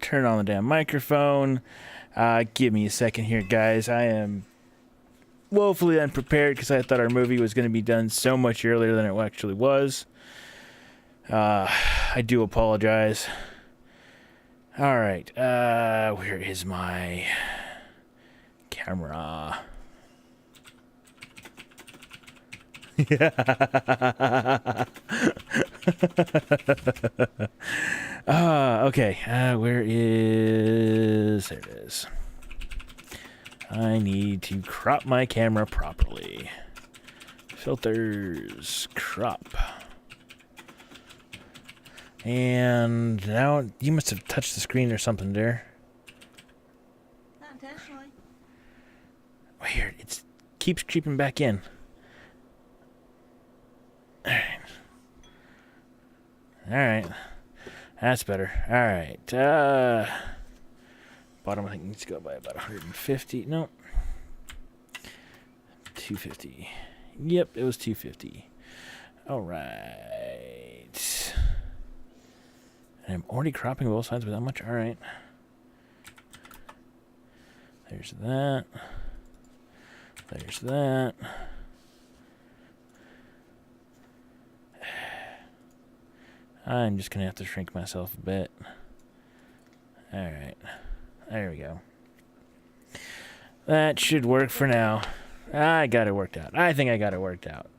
turn on the damn microphone. Give me a second here, guys. I am woefully unprepared because I thought our movie was going to be done so much earlier than it actually was. I do apologize. All right. Where is my camera? Okay. Where is... There it is. I need to crop my camera properly. Filters. Crop. And now you must have touched the screen or something there. Not intentionally. Weird. It keeps creeping back in. Alright. That's better. Alright. Bottom, I think, needs to go by about 150. No. 250. Yep, it was 250. Alright. And I'm already cropping both sides without much. Alright. There's that. There's that. I'm just going to have to shrink myself a bit. Alright. There we go. That should work for now. I got it worked out. I think I got it worked out.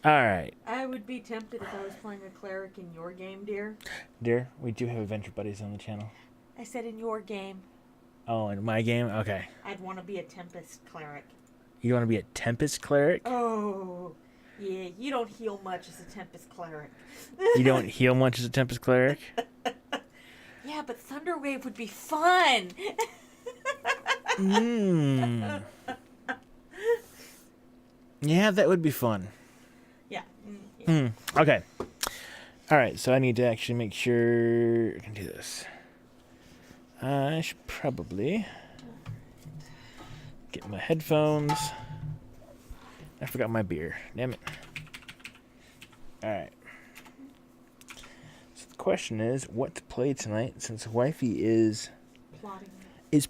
Alright. I would be tempted if I was playing a cleric in your game, dear. Dear, we do have Adventure Buddies on the channel. I said in your game. Oh, in my game? Okay. I'd want to be a Tempest cleric. You want to be a Tempest cleric? Oh, yeah. You don't heal much as a Tempest cleric. You don't heal much as a Tempest cleric? Yeah, but Thunderwave would be fun. Yeah, that would be fun. Yeah. Okay. Alright, so I need to actually make sure I can do this. I should probably get my headphones. I forgot my beer. Damn it. Alright. So the question is, what to play tonight since Wifey is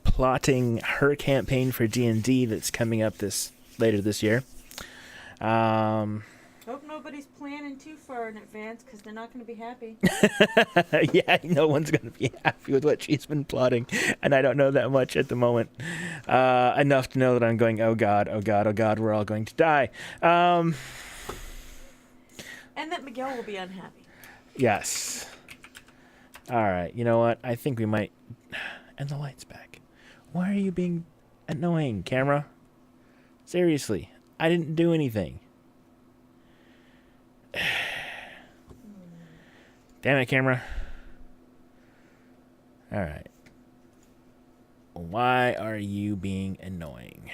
plotting her campaign for D&D that's coming up later this year. Hope nobody's planning too far in advance because they're not going to be happy. Yeah, no one's going to be happy with what she's been plotting, and I don't know that much at the moment. Enough to know that I'm going, oh God, oh God, oh God, we're all going to die. And that Miguel will be unhappy. Yes. All right, you know what? I think we might... And the light's back. Why are you being annoying, camera? Seriously, I didn't do anything. Damn it, camera. Alright. Why are you being annoying?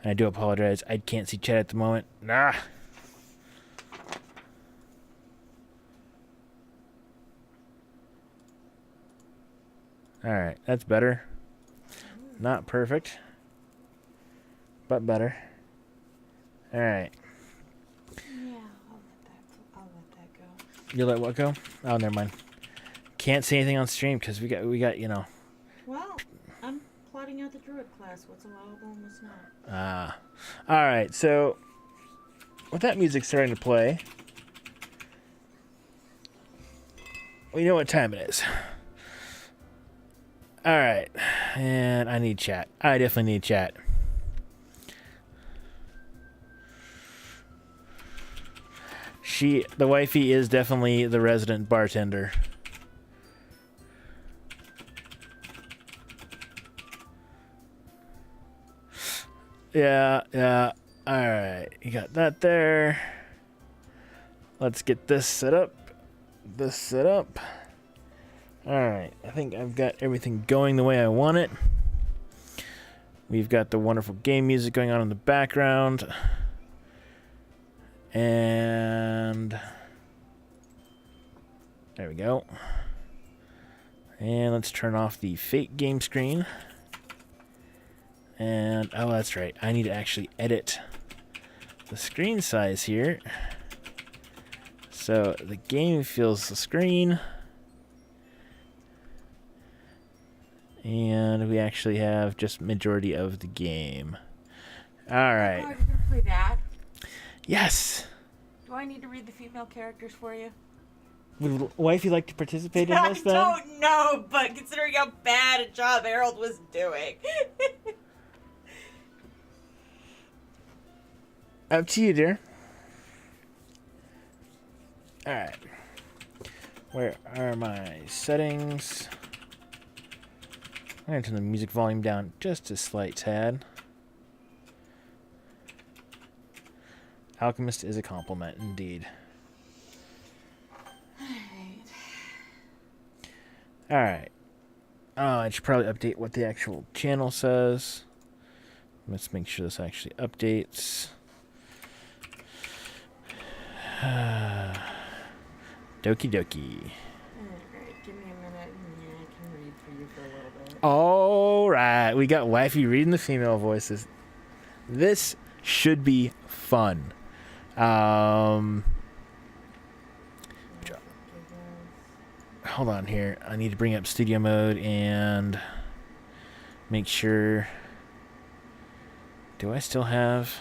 And I do apologize. I can't see chat at the moment. Nah. Alright, that's better. Not perfect, but better. Alright. Yeah, I'll let that go. You let what go? Oh, never mind. Can't say anything on stream because we got, you know. Well, I'm plotting out the druid class. What's allowable and what's not. Alright, so with that music starting to play, we know what time it is. Alright, and I need chat. I definitely need chat. The wifey is definitely the resident bartender. Yeah. Alright, you got that there. Let's get this set up. Alright, I think I've got everything going the way I want it. We've got the wonderful game music going on in the background. And there we go. And let's turn off the fake game screen. And, oh, that's right. I need to actually edit the screen size here. So the game fills the screen. And we actually have just majority of the game. All right. Oh, you're gonna play that? Yes. Do I need to read the female characters for you? Would Wifey like to participate in this then? I don't know, but considering how bad a job Harold was doing. Up to you, dear. All right. Where are my settings? I'm going to turn the music volume down just a slight tad. Alchemist is a compliment, indeed. All right. Oh, I should probably update what the actual channel says. Let's make sure this actually updates. Doki Doki. Alright, give me a minute. Yeah, I can read for you for a little bit. All right. We got Wifey reading the female voices. This should be fun. Hold on here. I need to bring up studio mode and make sure. Do I still have?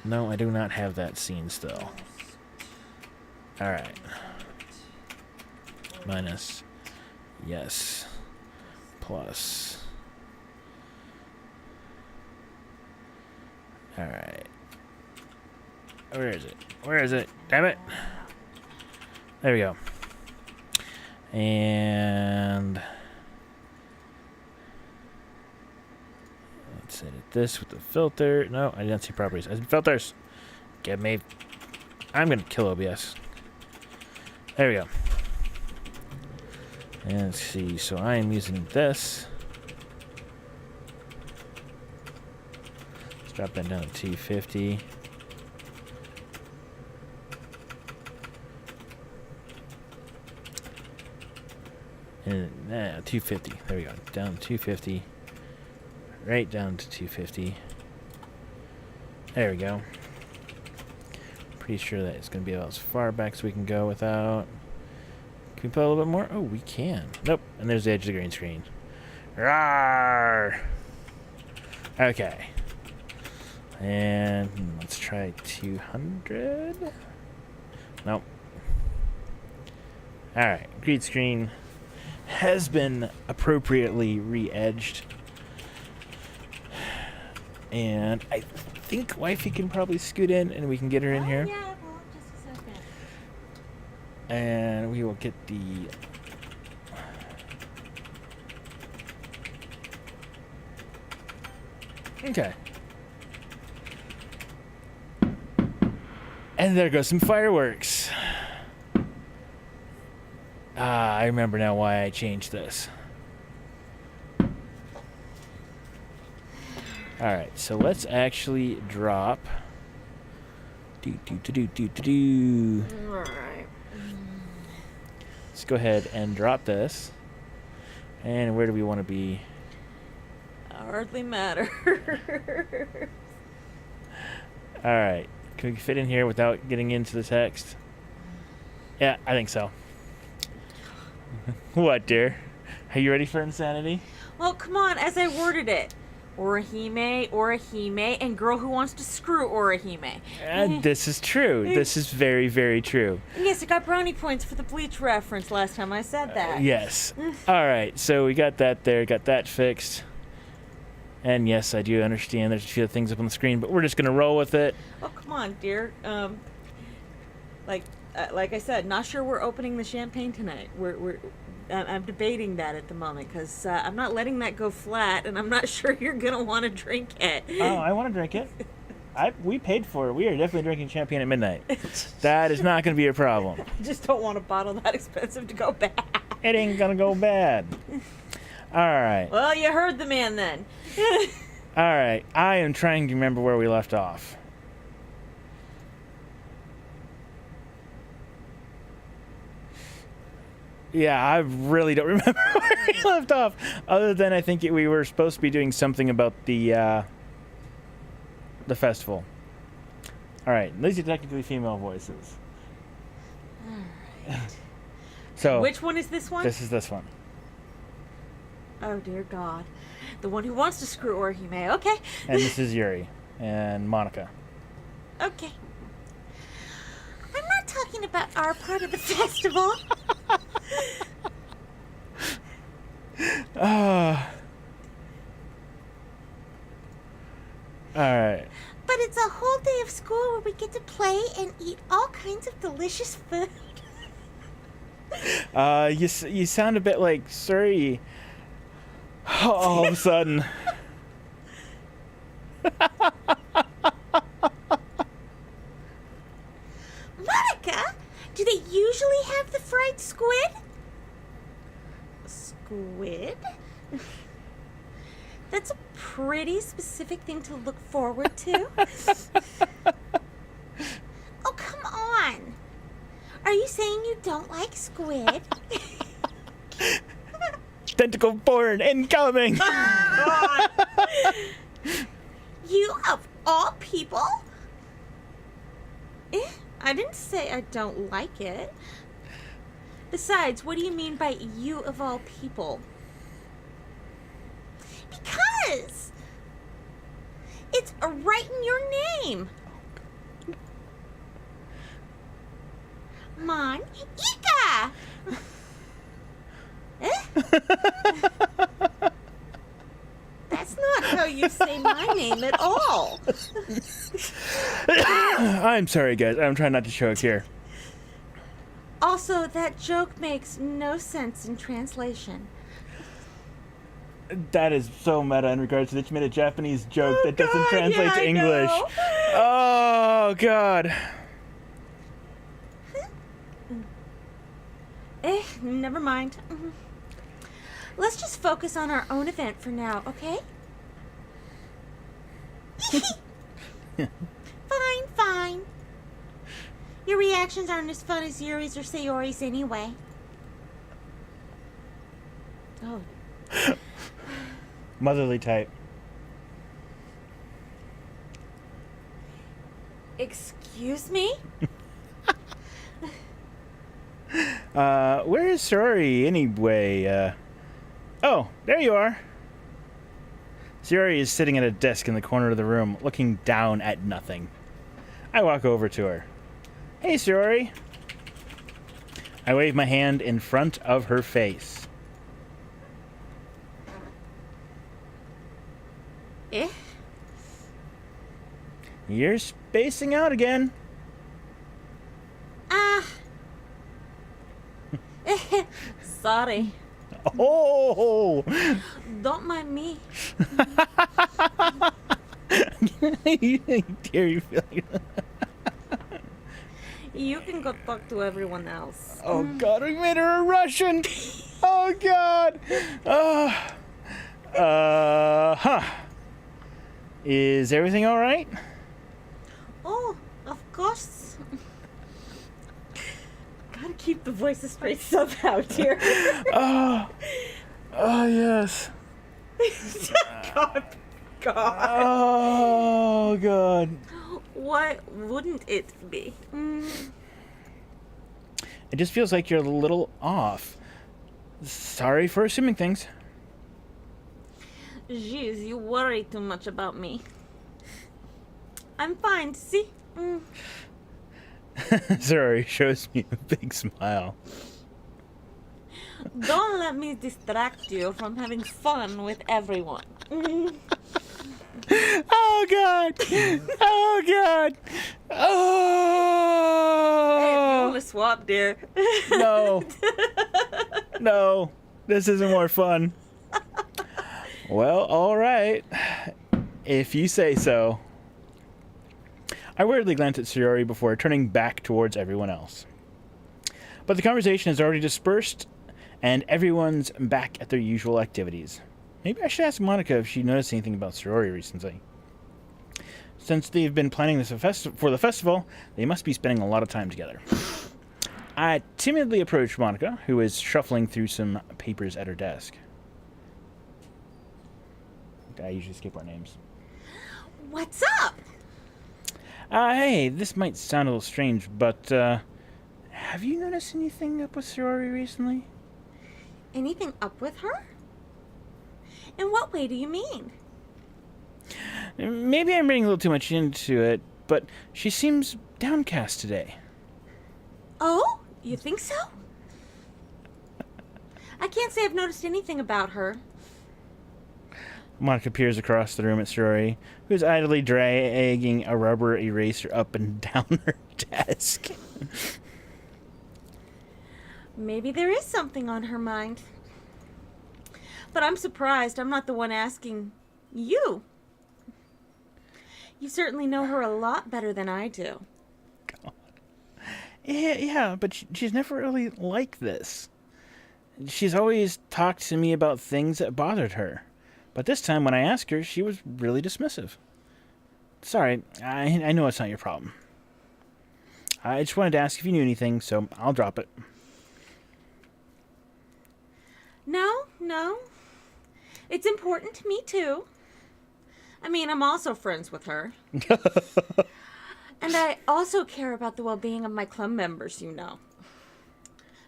No, I do not have that scene still. All right. Minus. Yes. Plus. All right. Where is it? Where is it? Damn it. There we go. And let's edit this with the filter. No, I didn't see properties. I said filters. Get me. I'm going to kill OBS. There we go. And let's see. So I am using this. Let's drop that down to 250. And 250. There we go. Down to 250. Right down to 250. There we go. Pretty sure that it's going to be about as far back as we can go without. Can we put a little bit more? Oh, we can. Nope. And there's the edge of the green screen. Rawr! Okay. And let's try 200. Nope. Alright. Green screen has been appropriately re-edged. And I think Wifey can probably scoot in and we can get her in here. Yeah, well, just a second. And we will get the... Okay. And there goes some fireworks. I remember now why I changed this. Alright, so let's actually drop. Alright. Let's go ahead and drop this. And where do we want to be? Hardly matter. Alright, can we fit in here without getting into the text? Yeah, I think so. What, dear? Are you ready for insanity? Well, come on, as I worded it. Orihime, and girl who wants to screw Orihime. And this is true. This is very, very true. Yes, I got brownie points for the Bleach reference last time I said that. Yes. All right, so we got that there, got that fixed. And yes, I do understand there's a few things up on the screen, but we're just going to roll with it. Oh, come on, dear. Like I said, not sure we're opening the champagne tonight. I'm debating that at the moment because I'm not letting that go flat, and I'm not sure you're gonna want to drink it. Oh, I want to drink it. We paid for it. We are definitely drinking champagne at midnight. That is not going to be a problem. I just don't want a bottle that expensive to go bad. It ain't going to go bad. All right. Well, you heard the man then. All right. I am trying to remember where we left off. Yeah, I really don't remember where we left off. Other than I think we were supposed to be doing something about the festival. All right, these are technically female voices. All right. So which one is this one? This is this one. Oh, dear God. The one who wants to screw Orihime. Okay. And this is Yuri. And Monica. Okay. I'm not talking about our part of the festival. Alright. But it's a whole day of school where we get to play and eat all kinds of delicious food. You sound a bit like Suri all of a sudden. Monica, do they usually have the fried squid? Squid? That's a pretty specific thing to look forward to. Oh, come on. Are you saying you don't like squid? Tentacle porn incoming! God. You of all people? I didn't say I don't like it. Besides, what do you mean by you of all people? Because it's right in your name. Mon Ika. That's not how you say my name at all. I'm sorry, guys. I'm trying not to choke here. Also, that joke makes no sense in translation. That is so meta in regards to that you made a Japanese joke that doesn't translate to I English. know. Oh, God. Never mind. Let's just focus on our own event for now, okay? Fine. Your reactions aren't as fun as Yuri's or Sayori's anyway. Oh. Motherly type. Excuse me? Where is Suri anyway? Oh, there you are. Suri is sitting at a desk in the corner of the room, looking down at nothing. I walk over to her. Hey, Suri. I wave my hand in front of her face. You're spacing out again. Sorry. Oh! Don't mind me. Dear, you feel like... You can go talk to everyone else. Oh, God, we made her a Russian! Oh, God! Is everything all right? Oh, of course. Gotta keep the voices straight somehow, dear. Oh, yes. God. Oh, God. Why wouldn't it be? It just feels like you're a little off. Sorry for assuming things. Jeez, you worry too much about me. I'm fine, see? Sorry, shows me a big smile. Don't let me distract you from having fun with everyone. Oh, God! Oh, God! Oh! Hey, if you want to swap, dear. No. No. This isn't more fun. Well, all right. If you say so. I weirdly glance at Sayori before turning back towards everyone else. But the conversation has already dispersed, and everyone's back at their usual activities. Maybe I should ask Monica if she noticed anything about Sayori recently. Since they've been planning this for the festival, they must be spending a lot of time together. I timidly approach Monica, who is shuffling through some papers at her desk. I usually skip our names. What's up? Hey, this might sound a little strange, but, have you noticed anything up with Sayori recently? Anything up with her? In what way do you mean? Maybe I'm reading a little too much into it, but she seems downcast today. Oh? You think so? I can't say I've noticed anything about her. Monica peers across the room at Sorori, who's idly dragging a rubber eraser up and down her desk. Maybe there is something on her mind. But I'm surprised I'm not the one asking you. You certainly know her a lot better than I do. God. Yeah, but she's never really like this. She's always talked to me about things that bothered her. But this time when I asked her, she was really dismissive. Sorry, I know it's not your problem. I just wanted to ask if you knew anything, so I'll drop it. No. It's important to me, too. I mean, I'm also friends with her. And I also care about the well-being of my club members, you know.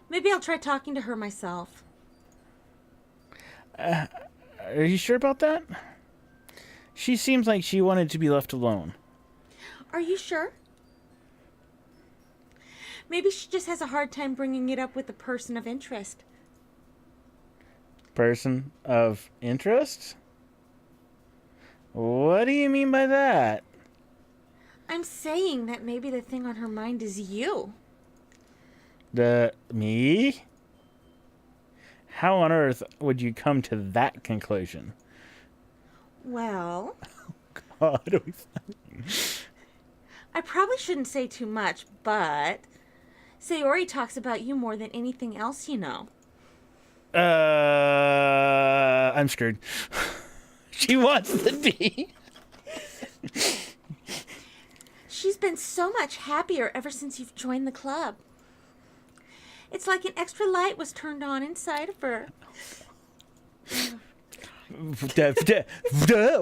Maybe I'll try talking to her myself. Are you sure about that? She seems like she wanted to be left alone. Are you sure? Maybe she just has a hard time bringing it up with a person of interest. Person of interest? What do you mean by that? I'm saying that maybe the thing on her mind is you. Me? How on earth would you come to that conclusion? Well, God, I probably shouldn't say too much, but Sayori talks about you more than anything else you know. I'm screwed. She wants the D. She's been so much happier ever since you've joined the club. It's like an extra light was turned on inside of her.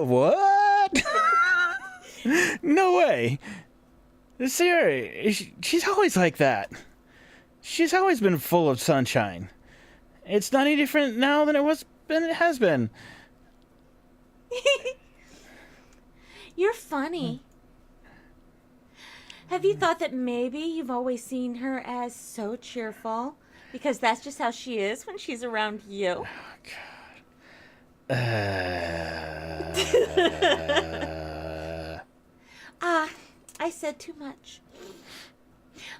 What? No way. Sayori, she's always like that. She's always been full of sunshine. It's not any different now than it has been. You're funny. Have you thought that maybe you've always seen her as so cheerful? Because that's just how she is when she's around you. Oh, God. I said too much.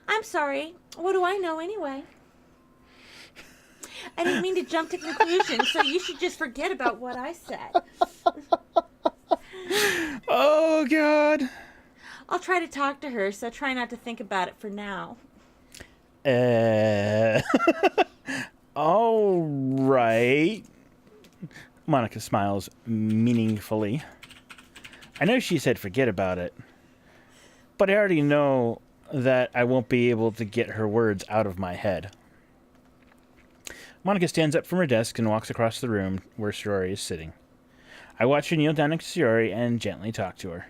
I'm sorry. What do I know anyway? I didn't mean to jump to conclusions, so you should just forget about what I said. Oh, God. I'll try to talk to her, so try not to think about it for now. All right. Monica smiles meaningfully. I know she said forget about it, but I already know that I won't be able to get her words out of my head. Monica stands up from her desk and walks across the room where Sorori is sitting. I watch her kneel down next to Sorori and gently talk to her.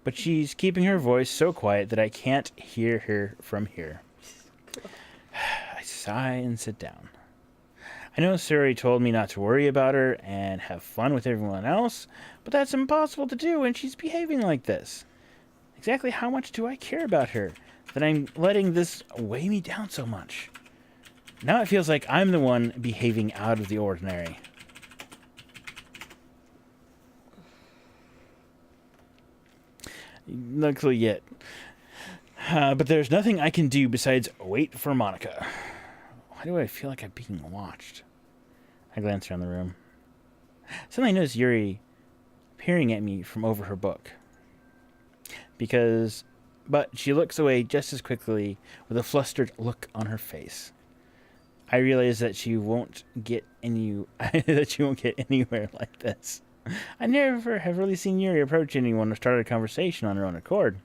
But she's keeping her voice so quiet that I can't hear her from here. I sigh and sit down. I know Sorori told me not to worry about her and have fun with everyone else, but that's impossible to do when she's behaving like this. Exactly how much do I care about her that I'm letting this weigh me down so much? Now it feels like I'm the one behaving out of the ordinary. Luckily yet. But there's nothing I can do besides wait for Monica. Why do I feel like I'm being watched? I glance around the room. Suddenly I notice Yuri peering at me from over her book. But she looks away just as quickly with a flustered look on her face. I realize that she won't get anywhere like this. I never have really seen Yuri approach anyone or start a conversation on her own accord.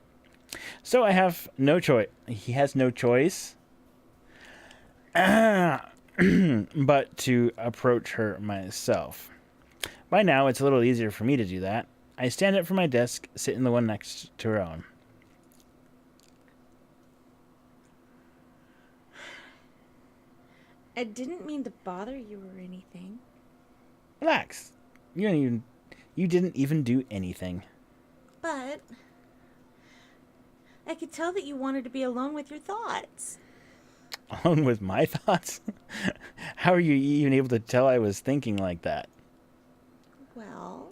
So I have no choice. He has no choice but to approach her myself. By now, it's a little easier for me to do that. I stand up from my desk, sit in the one next to her own. I didn't mean to bother you or anything. Relax. You didn't even do anything. But I could tell that you wanted to be alone with your thoughts. Alone with my thoughts? How are you even able to tell I was thinking like that? Well,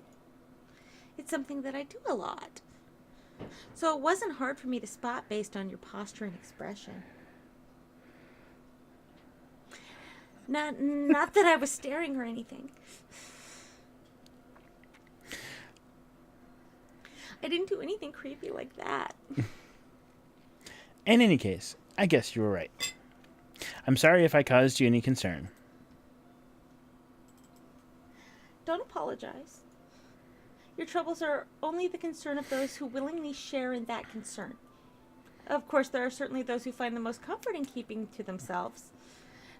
it's something that I do a lot. So it wasn't hard for me to spot based on your posture and expression. Not that I was staring or anything. I didn't do anything creepy like that. In any case, I guess you were right. I'm sorry if I caused you any concern. Don't apologize. Your troubles are only the concern of those who willingly share in that concern. Of course, there are certainly those who find the most comfort in keeping to themselves.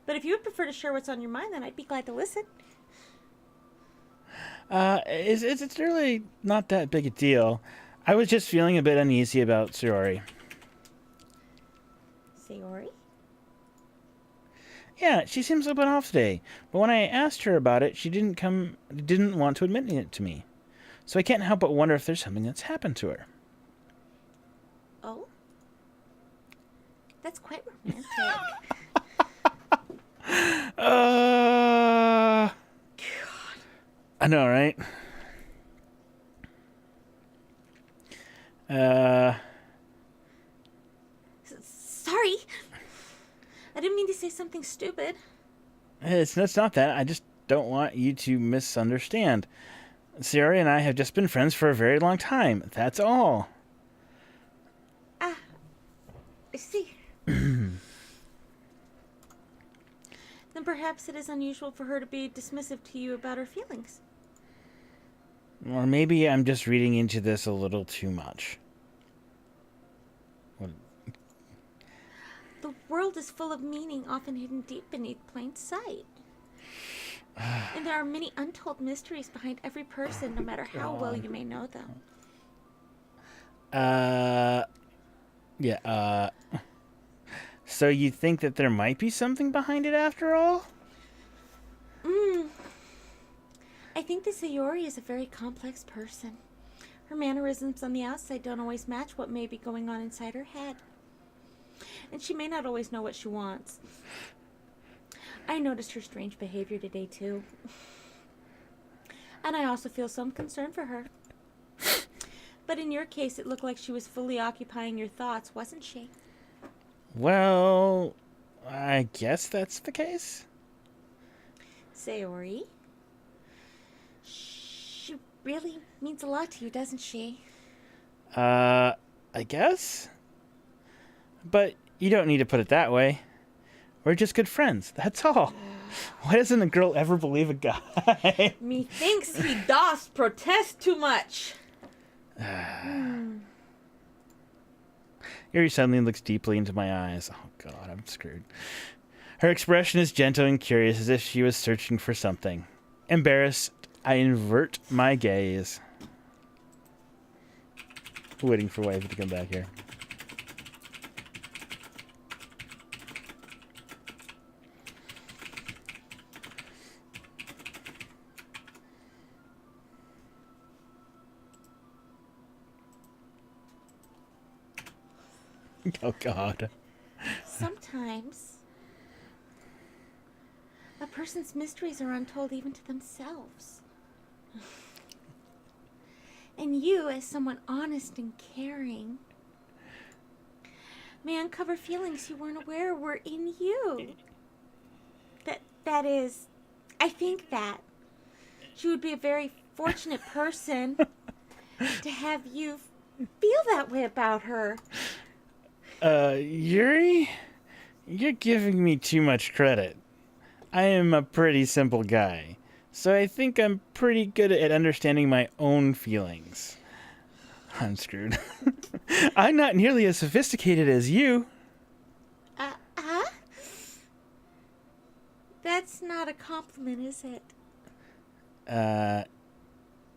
But if you would prefer to share what's on your mind, then I'd be glad to listen. It's really not that big a deal. I was just feeling a bit uneasy about Sayori. Sayori? Yeah, she seems a bit off today. But when I asked her about it, she didn't want to admit it to me. So I can't help but wonder if there's something that's happened to her. Oh? That's quite romantic. God. I know, right? Sorry. I didn't mean to say something stupid. It's not that. I just don't want you to misunderstand. Sayori and I have just been friends for a very long time. That's all. I see. Then perhaps it is unusual for her to be dismissive to you about her feelings. Or maybe I'm just reading into this a little too much. What? The world is full of meaning often hidden deep beneath plain sight. And there are many untold mysteries behind every person, no matter how well you may know them. Yeah, so you think that there might be something behind it after all? I think that Sayori is a very complex person. Her mannerisms on the outside don't always match what may be going on inside her head. And she may not always know what she wants. I noticed her strange behavior today, too. And I also feel some concern for her. But in your case, it looked like she was fully occupying your thoughts, wasn't she? Well, I guess that's the case. Sayori? She really means a lot to you, doesn't she? I guess? But you don't need to put it that way. We're just good friends, that's all. Why doesn't a girl ever believe a guy? Methinks he doth protest too much. Yuri suddenly looks deeply into my eyes. Oh God, I'm screwed. Her expression is gentle and curious, as if she was searching for something. Embarrassed, I invert my gaze. Waiting for Wavy to come back here. Oh, God. Sometimes a person's mysteries are untold even to themselves. And you, as someone honest and caring, may uncover feelings you weren't aware were in you. That is, I think that she would be a very fortunate person to have you feel that way about her. Yuri? You're giving me too much credit. I am a pretty simple guy, so I think I'm pretty good at understanding my own feelings. I'm screwed. I'm not nearly as sophisticated as you. That's not a compliment, is it?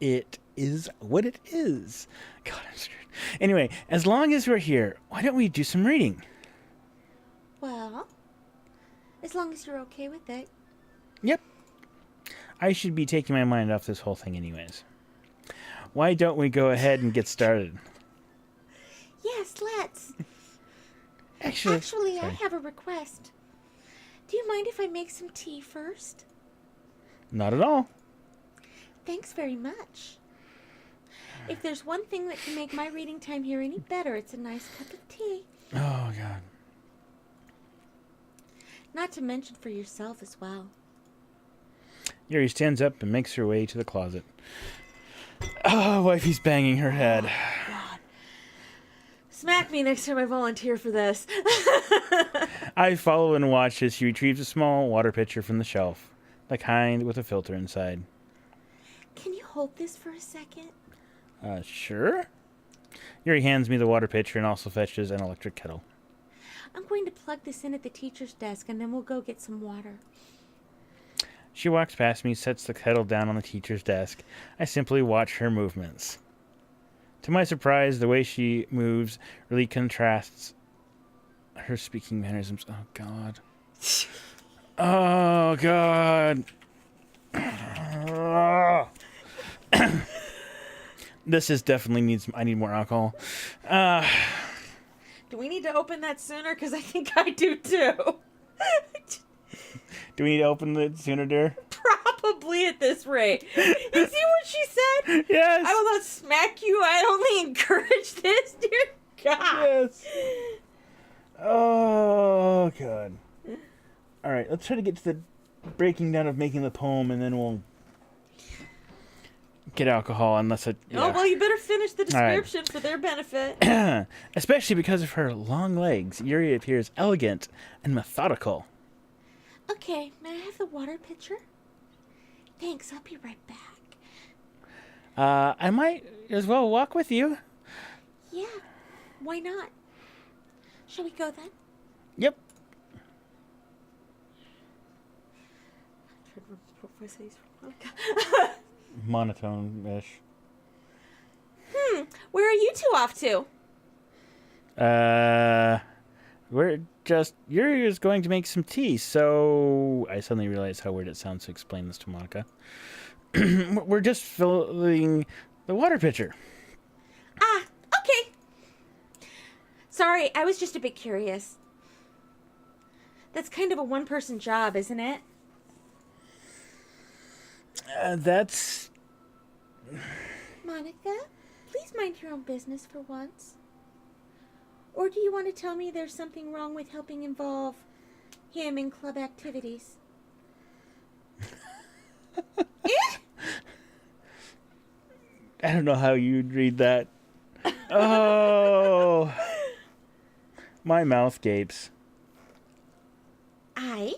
It is what it is. God, I'm screwed. Anyway, as long as we're here, why don't we do some reading? Well, as long as you're okay with it. Yep. I should be taking my mind off this whole thing anyways. Why don't we go ahead and get started? Yes, let's. Actually, Actually, I sorry. have a request. Do you mind if I make some tea first? Not at all. Thanks very much. If there's one thing that can make my reading time here any better, it's a nice cup of tea. Oh, God. Not to mention for yourself as well. Yuri stands up and makes her way to the closet. Oh, wifey's banging her head. God. Smack me next time I volunteer for this. I follow and watch as she retrieves a small water pitcher from the shelf, the kind with a filter inside. Can you hold this for a second? Sure. Yuri hands me the water pitcher and also fetches an electric kettle. I'm going to plug this in at the teacher's desk and then we'll go get some water. She walks past me, sets the kettle down on the teacher's desk. I simply watch her movements. To my surprise, the way she moves really contrasts her speaking mannerisms. Oh, God. Oh, God. This is definitely needs. I need more alcohol. Do we need to open that sooner? Because I think I do too. Do we need to open it sooner, dear? Probably at this rate. You see what she said? Yes. I will not smack you. I only encourage this, dear God. Yes. Oh, God. All right, let's try to get to the breaking down of making the poem, and then we'll get alcohol, unless it... Oh, well, you better finish the All right. description for their benefit. Especially because of her long legs, Yuri appears elegant and methodical. Okay, may I have the water pitcher? Thanks, I'll be right back. I might as well walk with you. Yeah, why not? Shall we go then? Yep. Monotone-ish. Where are you two off to? Yuri is going to make some tea, so I suddenly realized how weird it sounds to explain this to Monica. We're just filling the water pitcher. Ah, okay. Sorry, I was just a bit curious. That's kind of a one-person job, isn't it? That's... Monica, please mind your own business for once. Or do you want to tell me there's something wrong with helping involve him in club activities? I don't know how you'd read that. Oh. My mouth gapes. I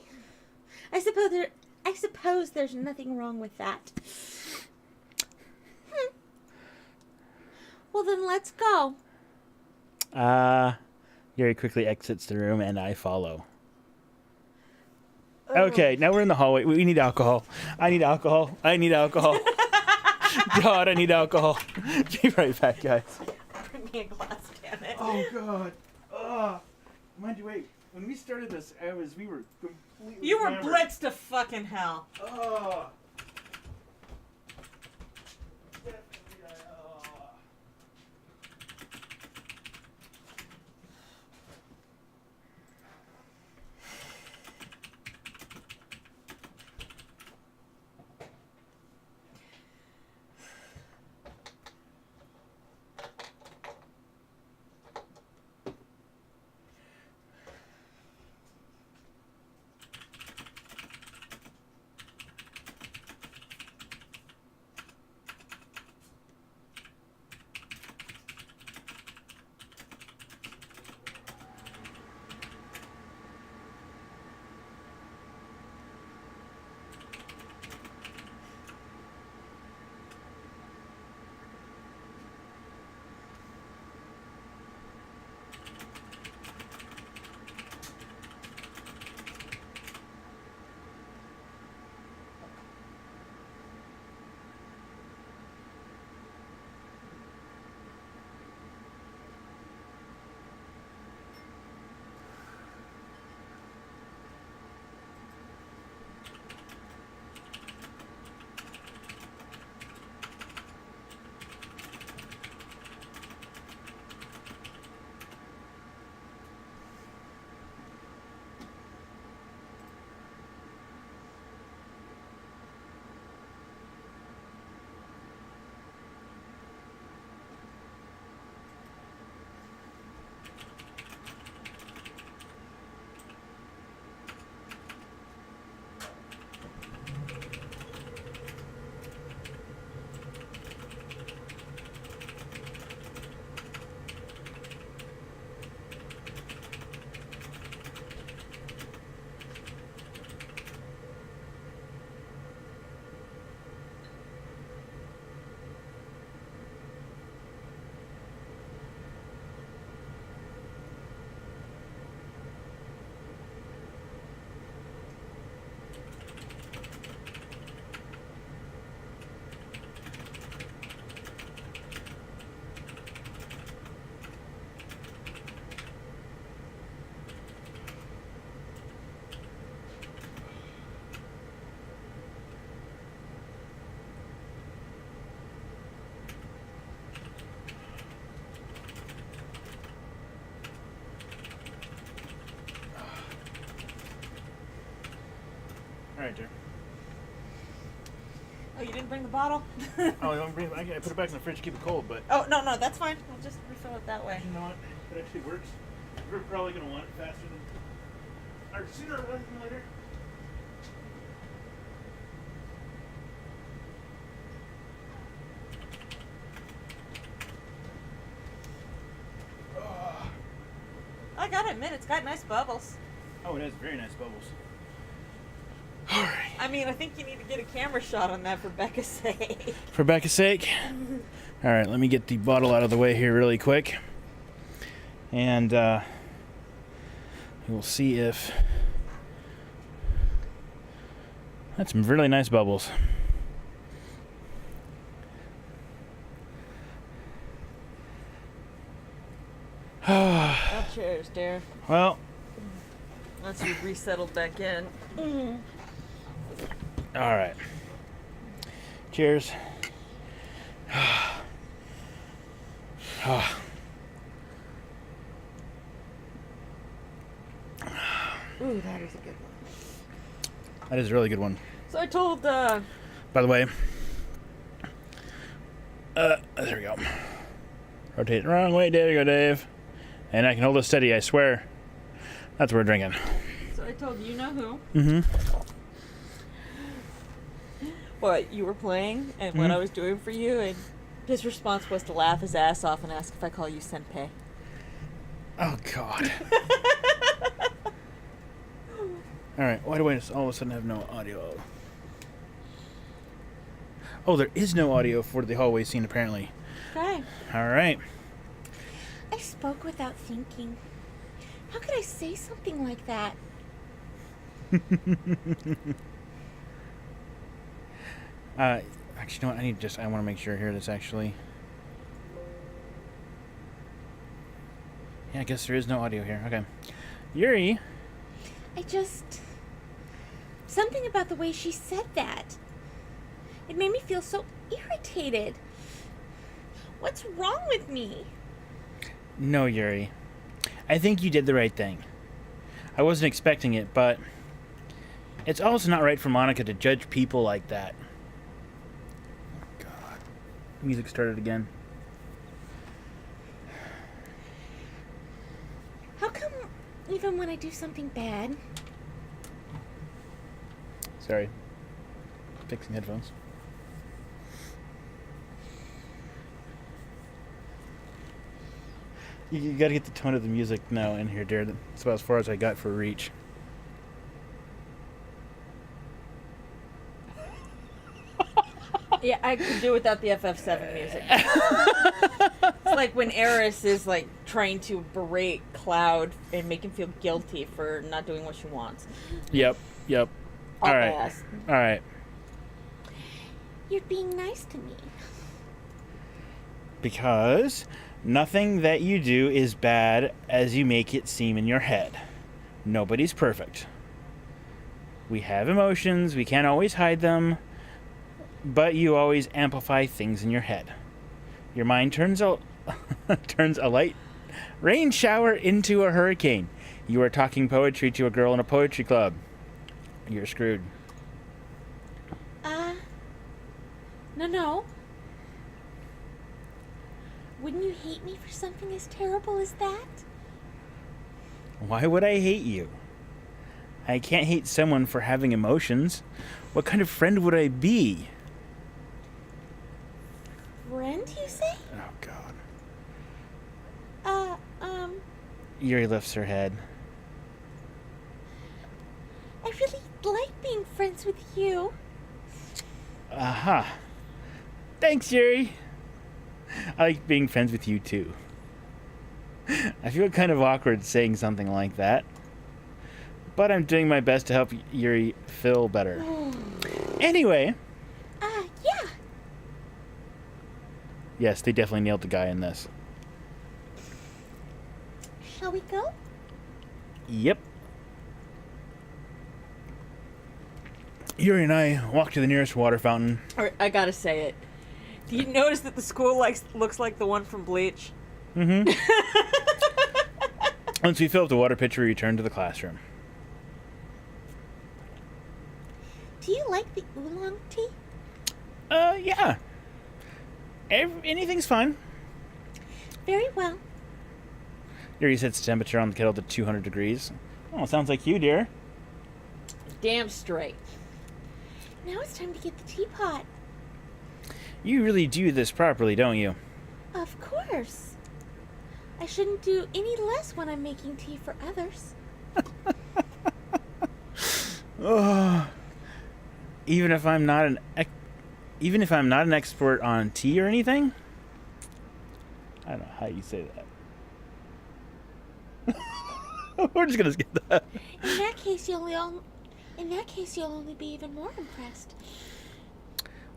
suppose there's nothing wrong with that. Well, then let's go. Yuri quickly exits the room and I follow. Okay, now we're in the hallway. We need alcohol. I need alcohol. God, I need alcohol. Be right back, guys. Bring me a glass, damn it. Oh, God. Mind you, wait. When we started this, we were completely You were hammered. blitzed to fucking hell. Oh. right, dear. Oh, you didn't bring the bottle? Oh, you want to bring it? I put it back in the fridge to keep it cold, but... Oh, no, that's fine. We'll just refill it that way. You know what? It actually works. We're probably going to want it faster than... Or sooner rather than later. I gotta admit, it's got nice bubbles. Oh, it has very nice bubbles. All right. I mean, I think you need to get a camera shot on that for Becca's sake. For Becca's sake? All right, let me get the bottle out of the way here really quick. And we'll see if... That's some really nice bubbles. Oh, cheers, dear. Well, Once you've resettled back in. all right. Cheers. Ooh, that is a good one. That is a really good one. So I told, By the way, there we go. Rotate the wrong way. There you go, Dave. And I can hold it steady, I swear. That's what we're drinking. So I told you know who. Mm-hmm. What you were playing and what I was doing for you, and his response was to laugh his ass off and ask if I call you Senpei. Oh, God. All right. Why do I just all of a sudden have no audio? Oh, there is no audio for the hallway scene, apparently. Okay. All right. I spoke without thinking. How could I say something like that? Actually, you know what? I want to make sure here this actually. Yeah, I guess there is no audio here. Okay. Yuri. Something about the way she said that. It made me feel so irritated. What's wrong with me? No, Yuri. I think you did the right thing. I wasn't expecting it, but it's also not right for Monica to judge people like that. Oh, God. Music started again. How come even when I do something bad, Sorry. Fixing headphones. You gotta get the tone of the music now in here, dear. That's about as far as I got for reach. Yeah, I could do without the FF7 music. It's like when Eris is like trying to berate Cloud and make him feel guilty for not doing what she wants. Yep. All right. Ass. All right. you're being nice to me. Because nothing that you do is bad as you make it seem in your head. Nobody's perfect. We have emotions, we can't always hide them, but you always amplify things in your head. Your mind turns a light rain shower into a hurricane. You are talking poetry to a girl in a poetry club. You're screwed. No. Wouldn't you hate me for something as terrible as that? Why would I hate you? I can't hate someone for having emotions. What kind of friend would I be? Friend, you say? Oh, God. Yuri lifts her head. I really like being friends with you. Aha. Thanks, Yuri. I like being friends with you, too. I feel kind of awkward saying something like that. But I'm doing my best to help Yuri feel better. Anyway. Yeah. Yes, they definitely nailed the guy in this. Shall we go? Yep. Yuri and I walked to the nearest water fountain. All right, I gotta say it. Do you notice that the school looks like the one from Bleach? Mm-hmm. Once we filled up the water pitcher, we returned to the classroom. like the oolong tea? Yeah. Anything's fine. Very well. Yuri sets the temperature on the kettle to 200 degrees. Oh, sounds like you, dear. Damn straight. Now it's time to get the teapot. You really do this properly, don't you? Of course. I shouldn't do any less when I'm making tea for others. Oh. Even if I'm not an expert on tea or anything? I don't know how you say that. We're just gonna skip that. In that case, you'll only be even more impressed.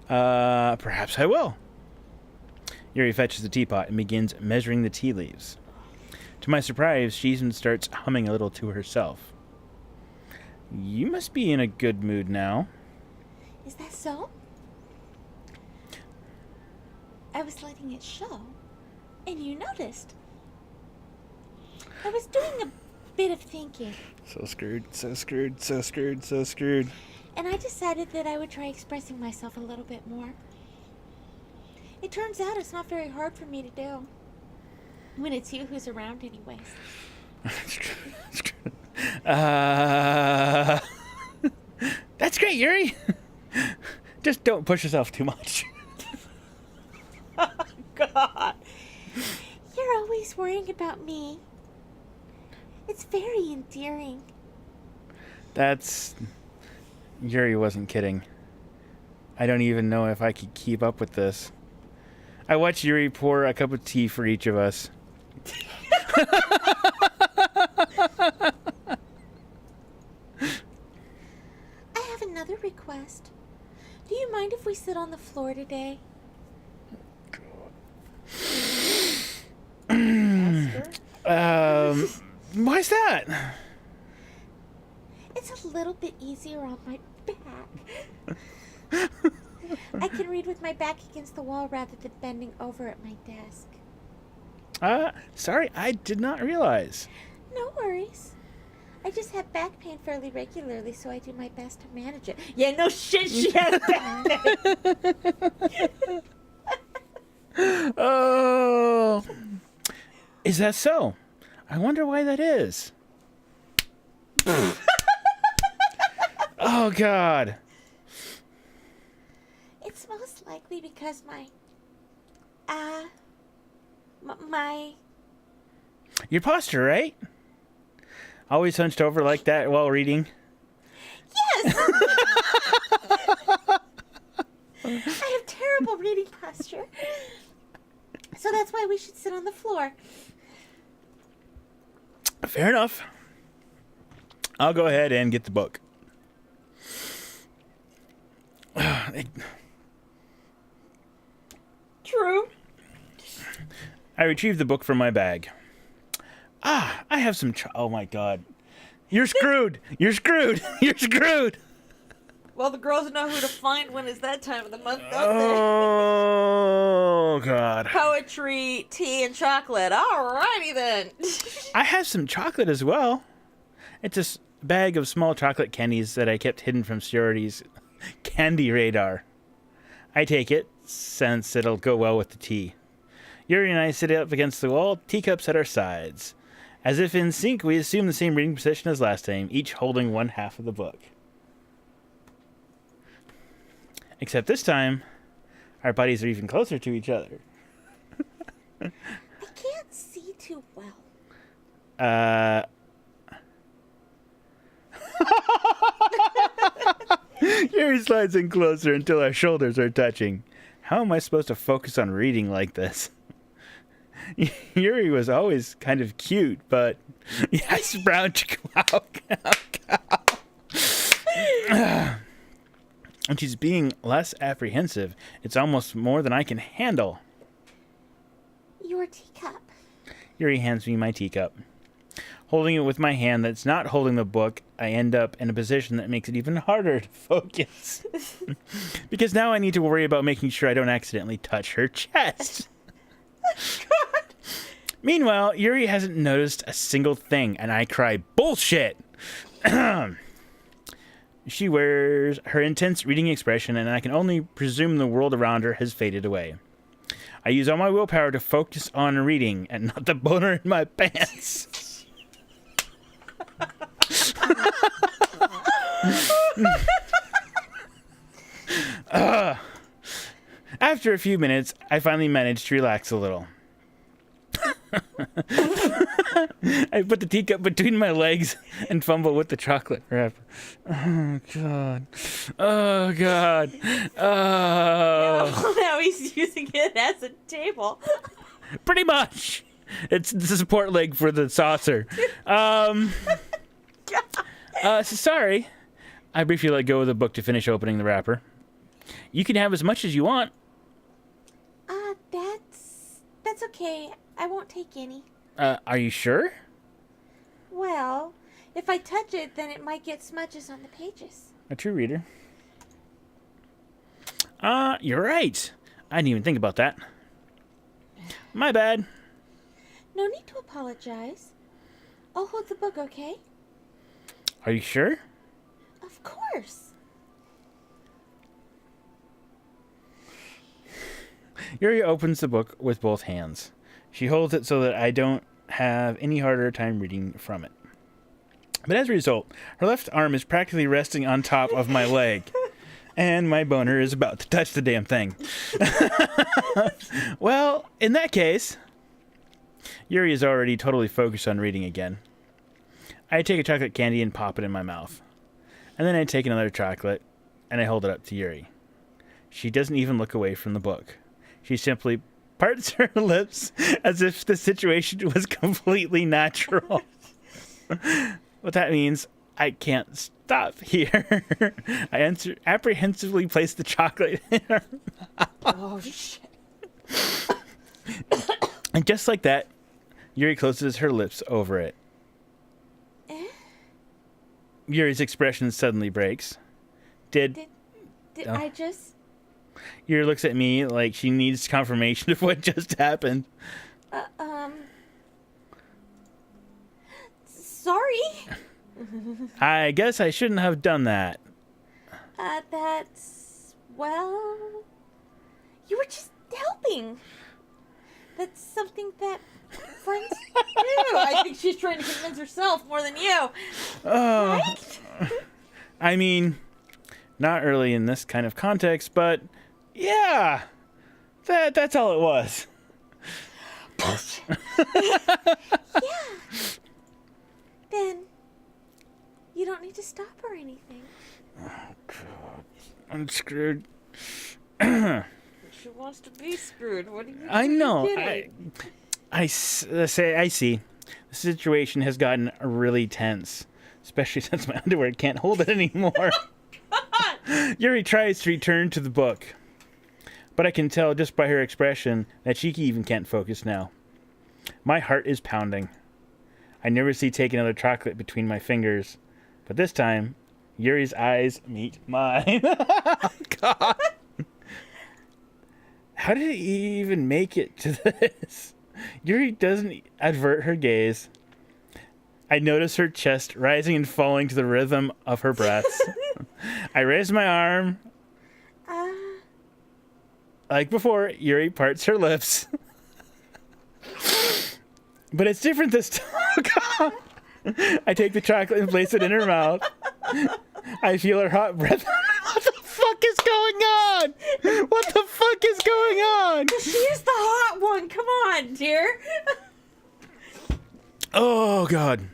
Perhaps I will. Yuri fetches the teapot and begins measuring the tea leaves. To my surprise, she even starts humming a little to herself. You must be in a good mood now. Is that so? I was letting it show, and you noticed. I was doing a bit of thinking. So screwed, so screwed, so screwed, so screwed. And I decided that I would try expressing myself a little bit more. It turns out it's not very hard for me to do. When it's you who's around anyways. That's true. That's true. That's great, Yuri. Just don't push yourself too much. God. You're always worrying about me. It's very endearing. Yuri wasn't kidding. I don't even know if I could keep up with this. I watched Yuri pour a cup of tea for each of us. I have another request. Do you mind if we sit on the floor today? Why's that? It's a little bit easier on my back. I can read with my back against the wall rather than bending over at my desk. Sorry, I did not realize. No worries. I just have back pain fairly regularly, so I do my best to manage it. Yeah, no shit, she has that. Oh. Is that so? I wonder why that is. Oh, God. It's most likely because my Your posture, right? Always hunched over like that while reading? Yes! I have terrible reading posture. So that's why we should sit on the floor. Fair enough. I'll go ahead and get the book. True. I retrieved the book from my bag. I have some... oh, my God. You're screwed. You're screwed. You're screwed. Well, the girls know who to find when it's that time of the month, don't Oh, God. they? Poetry, tea, and chocolate. Alrighty then. I have some chocolate as well. It's a bag of small chocolate candies that I kept hidden from Security's candy radar. I take it, since it'll go well with the tea. Yuri and I sit up against the wall, teacups at our sides. As if in sync, we assume the same reading position as last time, each holding one half of the book. Except this time, our bodies are even closer to each other. I can't see too well. Yuri slides in closer until our shoulders are touching. How am I supposed to focus on reading like this? Yuri was always kind of cute, but yes, brown chihuahua. And she's being less apprehensive. It's almost more than I can handle. Your teacup. Yuri hands me my teacup. Holding it with my hand that's not holding the book, I end up in a position that makes it even harder to focus. Because now I need to worry about making sure I don't accidentally touch her chest. Meanwhile, Yuri hasn't noticed a single thing, and I cry, bullshit! she wears her intense reading expression, and I can only presume the world around her has faded away. I use all my willpower to focus on reading and not the boner in my pants. After a few minutes, I finally managed to relax a little. I put the teacup between my legs and fumble with the chocolate wrapper. Oh, God. Oh, God. Oh. Now he's using it as a table. Pretty much. It's the support leg for the saucer. Sorry. I briefly let go of the book to finish opening the wrapper. You can have as much as you want. That's okay. I won't take any. Are you sure? Well, if I touch it, then it might get smudges on the pages. A true reader. You're right. I didn't even think about that. My bad. No need to apologize. I'll hold the book, okay? Are you sure? Of course. Yuri opens the book with both hands. She holds it so that I don't have any harder time reading from it. But as a result, her left arm is practically resting on top of my leg. And my boner is about to touch the damn thing. Well, in that case, Yuri is already totally focused on reading again. I take a chocolate candy and pop it in my mouth. And then I take another chocolate and I hold it up to Yuri. She doesn't even look away from the book. She simply parts her lips as if the situation was completely natural. What that means, I can't stop here. I apprehensively place the chocolate in her mouth. Oh, shit. And just like that, Yuri closes her lips over it. Yuri's expression suddenly breaks. Did I just... Yuri looks at me like she needs confirmation of what just happened. Sorry. I guess I shouldn't have done that. Well... You were just helping. That's something that friends do. I think she's trying to convince herself more than you. Right? I mean, not really in this kind of context, but yeah, that's all it was. Yeah. Then you don't need to stop or anything. Oh, God. I'm screwed. She wants to be screwed. What do you? I know. Kidding? I see. The situation has gotten really tense, especially since my underwear can't hold it anymore. Yuri tries to return to the book, but I can tell just by her expression that she even can't focus now. My heart is pounding. I nervously take another chocolate between my fingers, but this time, Yuri's eyes meet mine. God. How did he even make it to this? Yuri doesn't avert her gaze. I notice her chest rising and falling to the rhythm of her breaths. I raise my arm. Like before, Yuri parts her lips. But it's different this time. I take the chocolate and place it in her mouth. I feel her hot breath. What the fuck is going on? What the fuck is going on? She's the hot one. Come on, dear. Oh, God.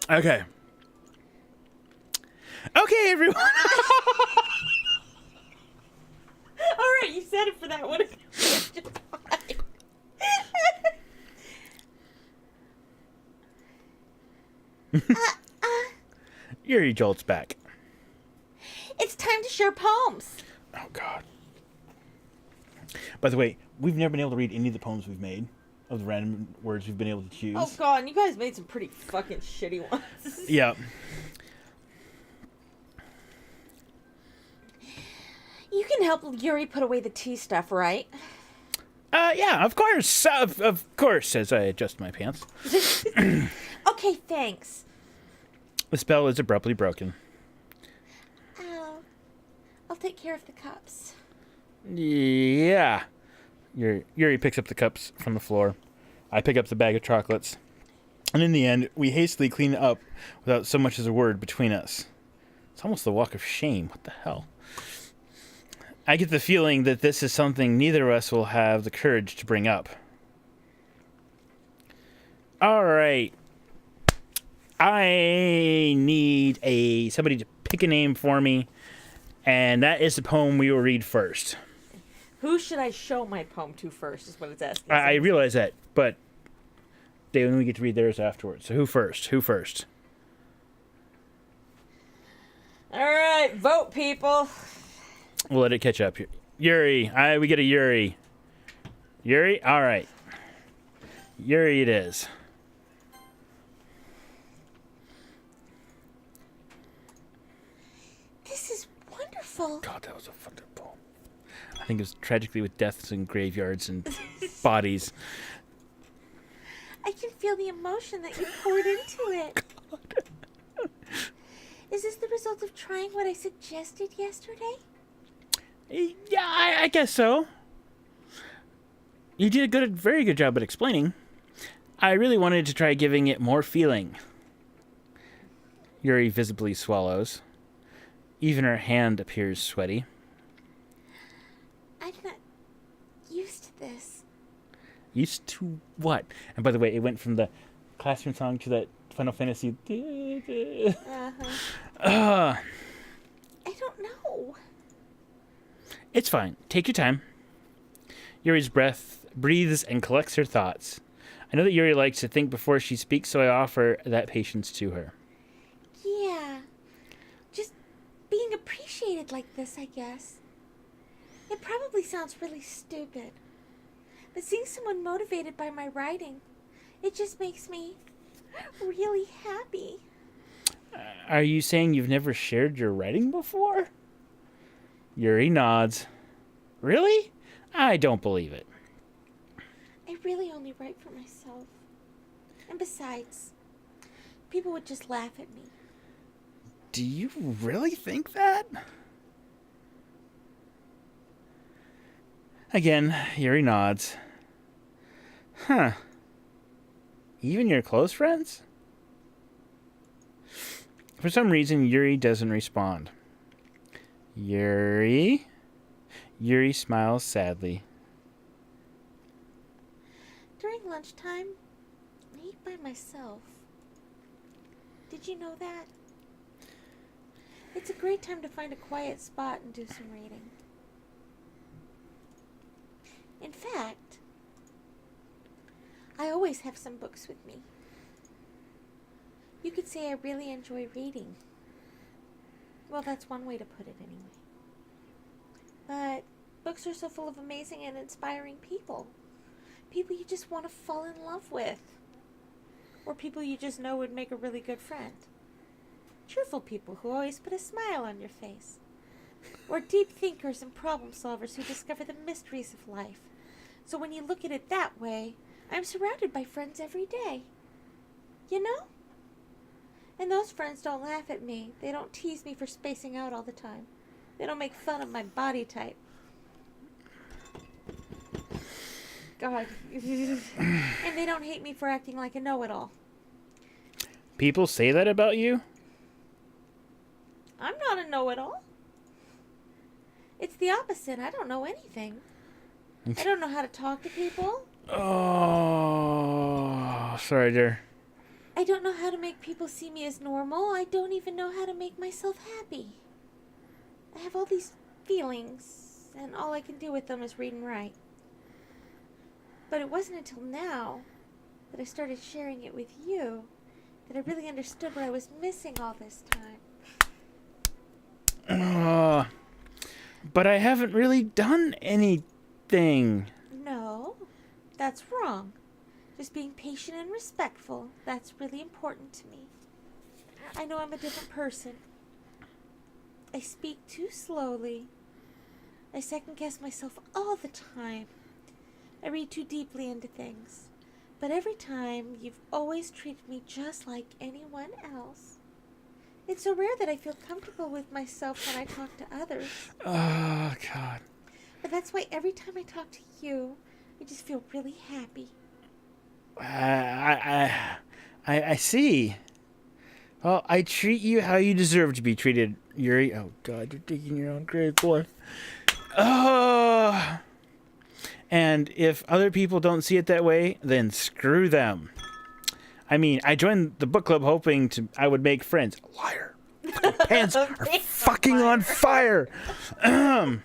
Okay. Okay, everyone. All right, you said it for that one. It's just fine. Yuri jolts back. It's time to share poems. Oh, God. By the way, we've never been able to read any of the poems we've made, of the random words we've been able to choose. Oh, God, and you guys made some pretty fucking shitty ones. Yeah. You can help Yuri put away the tea stuff, right? Yeah, of course. Of course, as I adjust my pants. Okay, thanks. The spell is abruptly broken. I'll take care of the cups. Yeah. Yuri picks up the cups from the floor. I pick up the bag of chocolates. And in the end, we hastily clean up without so much as a word between us. It's almost the walk of shame. What the hell? I get the feeling that this is something neither of us will have the courage to bring up. All right. I need somebody to pick a name for me, and that is the poem we will read first. Who should I show my poem to first is what it's asking. I realize that, but then we get to read theirs afterwards. So who first? All right, vote, people. We'll let it catch up here. Yuri. We get a Yuri. Yuri? All right. Yuri it is. This is wonderful. God, that was a fucked up poem. I think it was tragically with deaths and graveyards and bodies. I can feel the emotion that you poured into it. God. Is this the result of trying what I suggested yesterday? Yeah, I guess so. You did a very good job at explaining. I really wanted to try giving it more feeling. Yuri visibly swallows. Even her hand appears sweaty. I'm not used to this. Used to what? And by the way, it went from the classroom song to that Final Fantasy. I don't know. It's fine. Take your time. Yuri's breathes and collects her thoughts. I know that Yuri likes to think before she speaks, so I offer that patience to her. Yeah. Just being appreciated like this, I guess. It probably sounds really stupid. But seeing someone motivated by my writing, it just makes me really happy. Are you saying you've never shared your writing before? Yuri nods. Really? I don't believe it. I really only write for myself. And besides, people would just laugh at me. Do you really think that? Again, Yuri nods. Huh. Even your close friends? For some reason, Yuri doesn't respond. Yuri? Yuri smiles sadly. During lunchtime, I eat by myself. Did you know that? It's a great time to find a quiet spot and do some reading. In fact, I always have some books with me. You could say I really enjoy reading. Well, that's one way to put it anyway. But books are so full of amazing and inspiring people. People you just want to fall in love with. Or people you just know would make a really good friend. Cheerful people who always put a smile on your face. Or deep thinkers and problem solvers who discover the mysteries of life. So when you look at it that way, I'm surrounded by friends every day. You know? And those friends don't laugh at me. They don't tease me for spacing out all the time. They don't make fun of my body type. God. And they don't hate me for acting like a know-it-all. People say that about you? I'm not a know-it-all. It's the opposite. I don't know anything. I don't know how to talk to people. Oh, sorry, dear. I don't know how to make people see me as normal. I don't even know how to make myself happy. I have all these feelings, and all I can do with them is read and write. But it wasn't until now that I started sharing it with you that I really understood what I was missing all this time. But I haven't really done anything. No, that's wrong. Just being patient and respectful, that's really important to me. I know I'm a different person. I speak too slowly. I second-guess myself all the time. I read too deeply into things. But every time, you've always treated me just like anyone else. It's so rare that I feel comfortable with myself when I talk to others. Oh, God. But that's why every time I talk to you, I just feel really happy. I see. Well, I treat you how you deserve to be treated, Yuri. Oh, God, you're digging your own grave, boy. Oh. And if other people don't see it that way, then screw them. I mean, I joined the book club hoping I would make friends. Liar. My pants are fucking on fire. And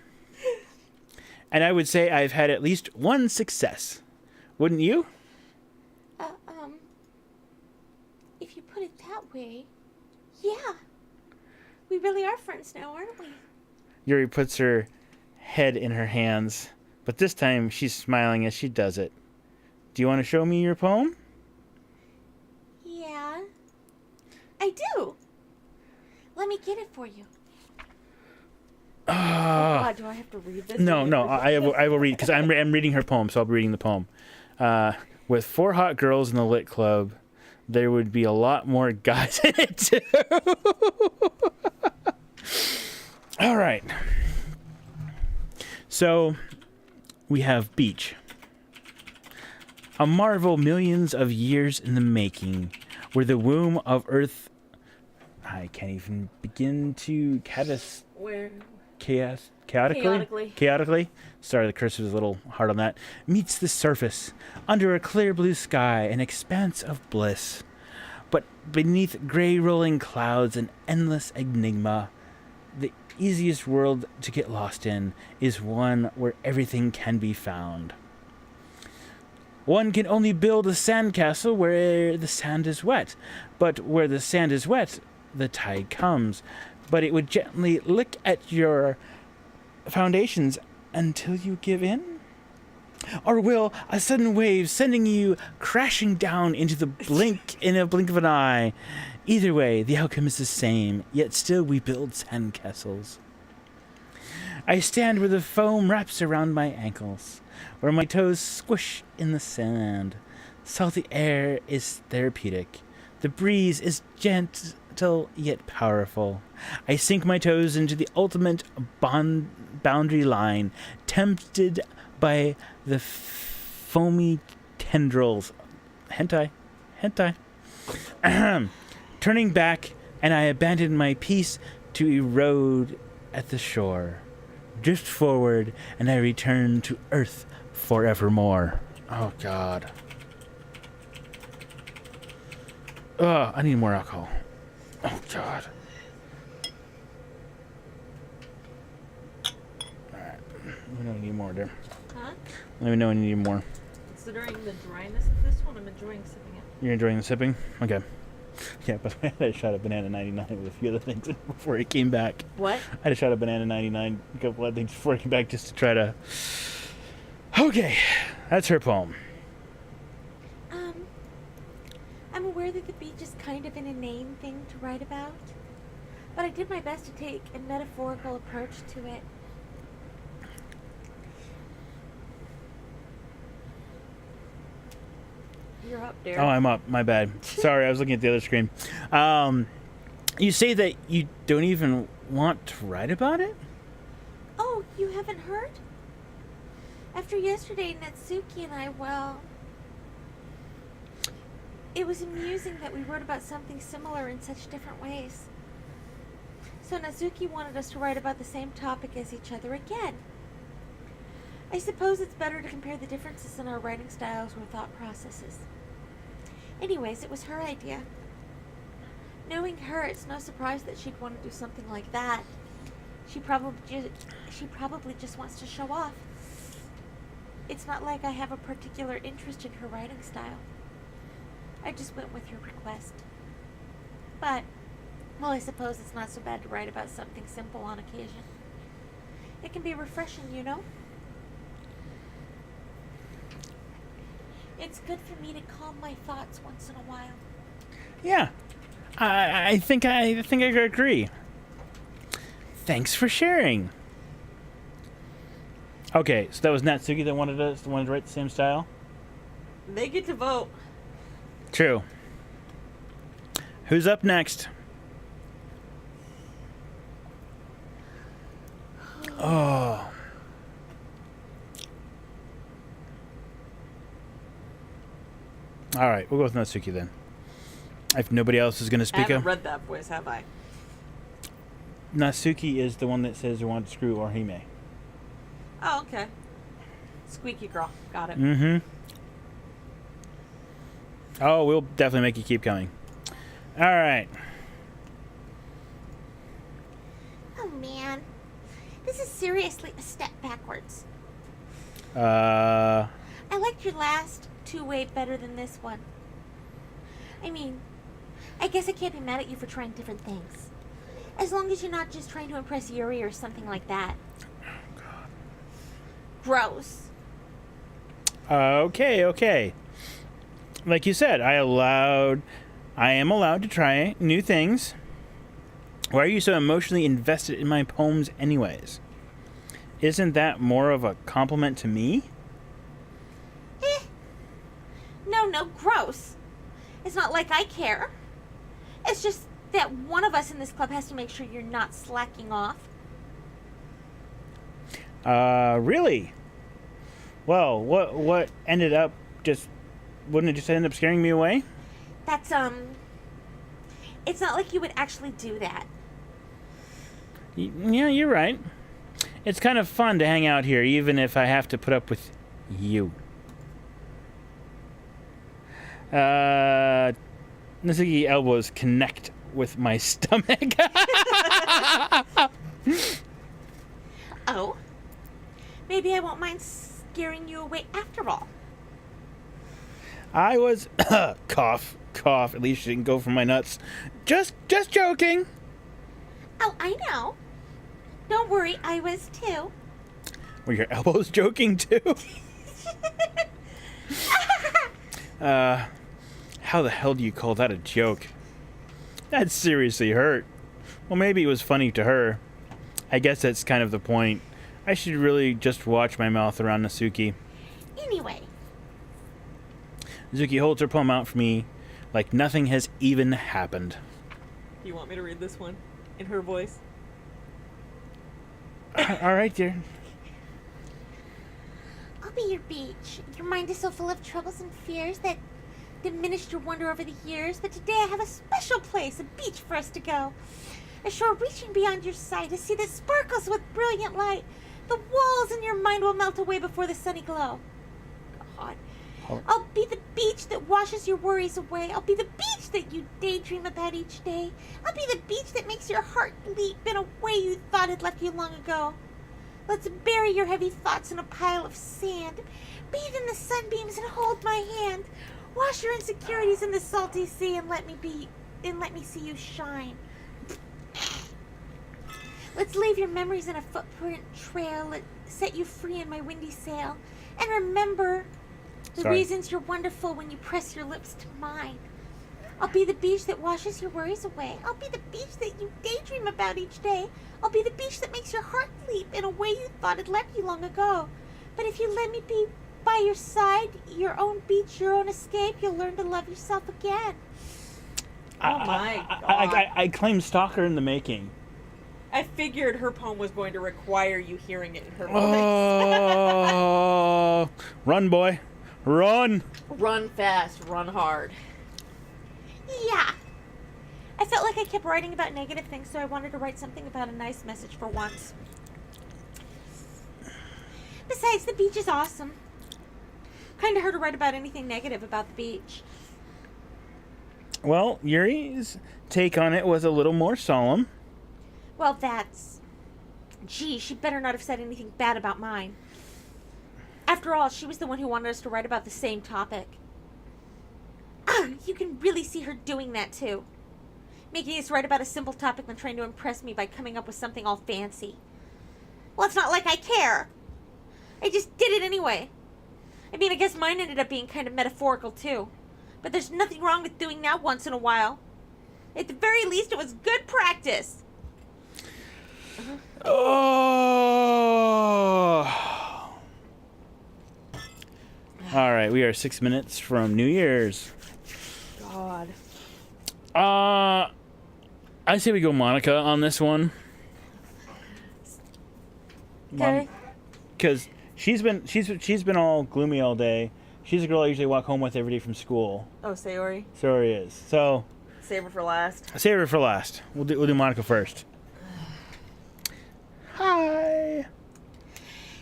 I would say I've had at least one success. Wouldn't you? If you put it that way, yeah. We really are friends now, aren't we? Yuri puts her head in her hands, but this time she's smiling as she does it. Do you want to show me your poem? Yeah. I do. Let me get it for you. Oh, God, do I have to read this? No, I will read, because I'm reading her poem, so I'll be reading the poem. With 4 hot girls in the lit club, there would be a lot more guys in it, too. All right. So, we have Beach. A marvel millions of years in the making, where the womb of Earth... I can't even begin to chaotically. Sorry, the cursor was a little hard on that. Meets the surface under a clear blue sky, an expanse of bliss. But beneath gray rolling clouds, an endless enigma. The easiest world to get lost in is one where everything can be found. One can only build a sandcastle where the sand is wet, but where the sand is wet, the tide comes. But it would gently lick at your foundations until you give in? Or will a sudden wave sending you crashing down into the blink of an eye? Either way, the outcome is the same, yet still we build sandcastles. I stand where the foam wraps around my ankles, where my toes squish in the sand. Salty air is therapeutic. The breeze is gentle yet powerful. I sink my toes into the ultimate boundary line, tempted by the foamy tendrils. Hentai. Turning back, and I abandon my peace to erode at the shore. Drift forward, and I return to Earth forevermore. Oh, God. Ugh, I need more alcohol. Oh, God. Alright. We don't need more, dear. Huh? Let me know when you need more. Considering the dryness of this one, I'm enjoying sipping it. You're enjoying the sipping? Okay. Yeah, but I had a shot of Banana 99 with a few other things before he came back. What? I had a shot of Banana 99, a couple other things before he came back just to try to... Okay, that's her poem. I'm aware that the beach is kind of an inane thing to write about, but I did my best to take a metaphorical approach to it. You're up, Derek. Oh, I'm up. My bad. Sorry, I was looking at the other screen. You say that you don't even want to write about it? Oh, you haven't heard? After yesterday, Natsuki and I, well... It was amusing that we wrote about something similar in such different ways. So Natsuki wanted us to write about the same topic as each other again. I suppose it's better to compare the differences in our writing styles or thought processes. Anyways, it was her idea. Knowing her, it's no surprise that she'd want to do something like that. She probably just wants to show off. It's not like I have a particular interest in her writing style. I just went with her request. But, well, I suppose it's not so bad to write about something simple on occasion. It can be refreshing, you know? It's good for me to calm my thoughts once in a while. Yeah, I think I agree. Thanks for sharing. Okay, so that was Natsuki that wanted to write the same style? They get to vote. True. Who's up next? Oh. All right, we'll go with Natsuki then. If nobody else is going to I speak haven't up. read that voice, have I? Natsuki is the one that says they want to screw Orihime. Oh, okay. Squeaky girl. Got it. Mm-hmm. Oh, we'll definitely make you keep coming. All right. Oh man, this is seriously a step backwards. Uh, I liked your last two-way better than this one. I mean, I guess I can't be mad at you for trying different things. As long as you're not just trying to impress Yuri or something like that. Oh, God. Gross. Okay. Like you said, I am allowed to try new things. Why are you so emotionally invested in my poems anyways? Isn't that more of a compliment to me? No, gross. It's not like I care. It's just that one of us in this club has to make sure you're not slacking off. Really? Well, what ended up wouldn't it just end up scaring me away? That's, it's not like you would actually do that. Yeah, you're right. It's kind of fun to hang out here, even if I have to put up with you. Natsuki elbows connect with my stomach. Oh? Maybe I won't mind scaring you away after all. I was cough. At least you didn't go for my nuts. Just joking. Oh, I know. Don't worry, I was too. Were your elbows joking too? How the hell do you call that a joke? That seriously hurt. Well, maybe it was funny to her. I guess that's kind of the point. I should really just watch my mouth around Natsuki. Anyway. Natsuki holds her palm out for me like nothing has even happened. You want me to read this one in her voice? All right, dear. I'll be your beach. Your mind is so full of troubles and fears that diminished your wonder over the years, but today I have a special place, a beach for us to go. A shore reaching beyond your sight, a sea that sparkles with brilliant light. The walls in your mind will melt away before the sunny glow. God. I'll be the beach that washes your worries away. I'll be the beach that you daydream about each day. I'll be the beach that makes your heart leap in a way you thought had left you long ago. Let's bury your heavy thoughts in a pile of sand. Bathe in the sunbeams and hold my hand. Wash your insecurities in the salty sea and let me see you shine. Let's leave your memories in a footprint trail. Let's set you free in my windy sail. And remember the reasons you're wonderful when you press your lips to mine. I'll be the beach that washes your worries away. I'll be the beach that you daydream about each day. I'll be the beach that makes your heart leap in a way you thought had left you long ago. But if you let me be by your side, your own beach, your own escape, you'll learn to love yourself again. Oh my God. I claim stalker in the making. I figured her poem was going to require you hearing it in her voice. Oh, run, boy. Run. Run fast, run hard. Yeah. I felt like I kept writing about negative things, so I wanted to write something about a nice message for once. Besides, the beach is awesome. Kind of hard to write about anything negative about the beach. Well, Yuri's take on it was a little more solemn. Well, that's... Gee, she better not have said anything bad about mine. After all, she was the one who wanted us to write about the same topic. You can really see her doing that, too. Making us write about a simple topic and trying to impress me by coming up with something all fancy. Well, it's not like I care. I just did it anyway. I mean, I guess mine ended up being kind of metaphorical, too. But there's nothing wrong with doing that once in a while. At the very least, it was good practice. Oh. All right, we are 6 minutes from New Year's. God. I say we go Monica on this one. Okay. Because she's been all gloomy all day. She's a girl I usually walk home with every day from school. Oh, Sayori. Sayori is. So Save her for last. save her for last. We'll do Monica first. Hi.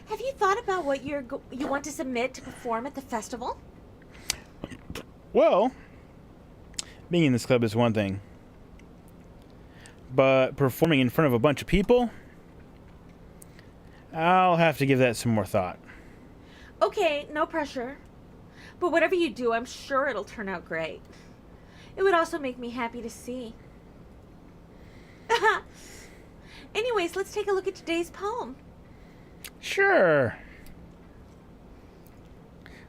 Have you thought about what you want to submit to perform at the festival? Well, being in this club is one thing, but performing in front of a bunch of people, I'll have to give that some more thought. Okay, no pressure. But whatever you do, I'm sure it'll turn out great. It would also make me happy to see. Anyways, let's take a look at today's poem. Sure.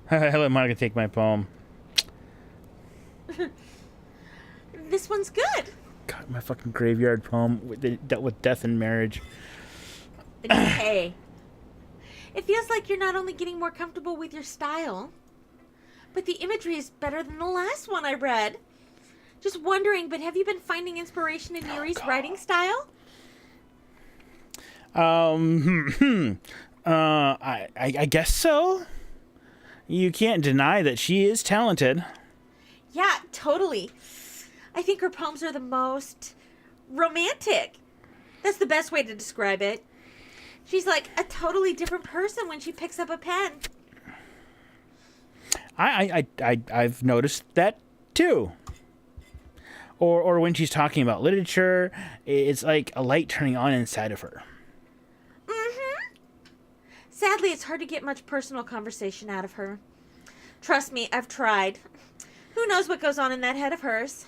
I let Monica take my poem. This one's good. God, my fucking graveyard poem dealt with death and marriage. Okay. It feels like you're not only getting more comfortable with your style, but the imagery is better than the last one I read. Just wondering, but have you been finding inspiration in Yuri's writing style? I guess so. You can't deny that she is talented. Yeah, totally. I think her poems are the most romantic. That's the best way to describe it. She's like a totally different person when she picks up a pen. I've noticed that too. Or when she's talking about literature, it's like a light turning on inside of her. Mm-hmm. Sadly, it's hard to get much personal conversation out of her. Trust me, I've tried. Who knows what goes on in that head of hers?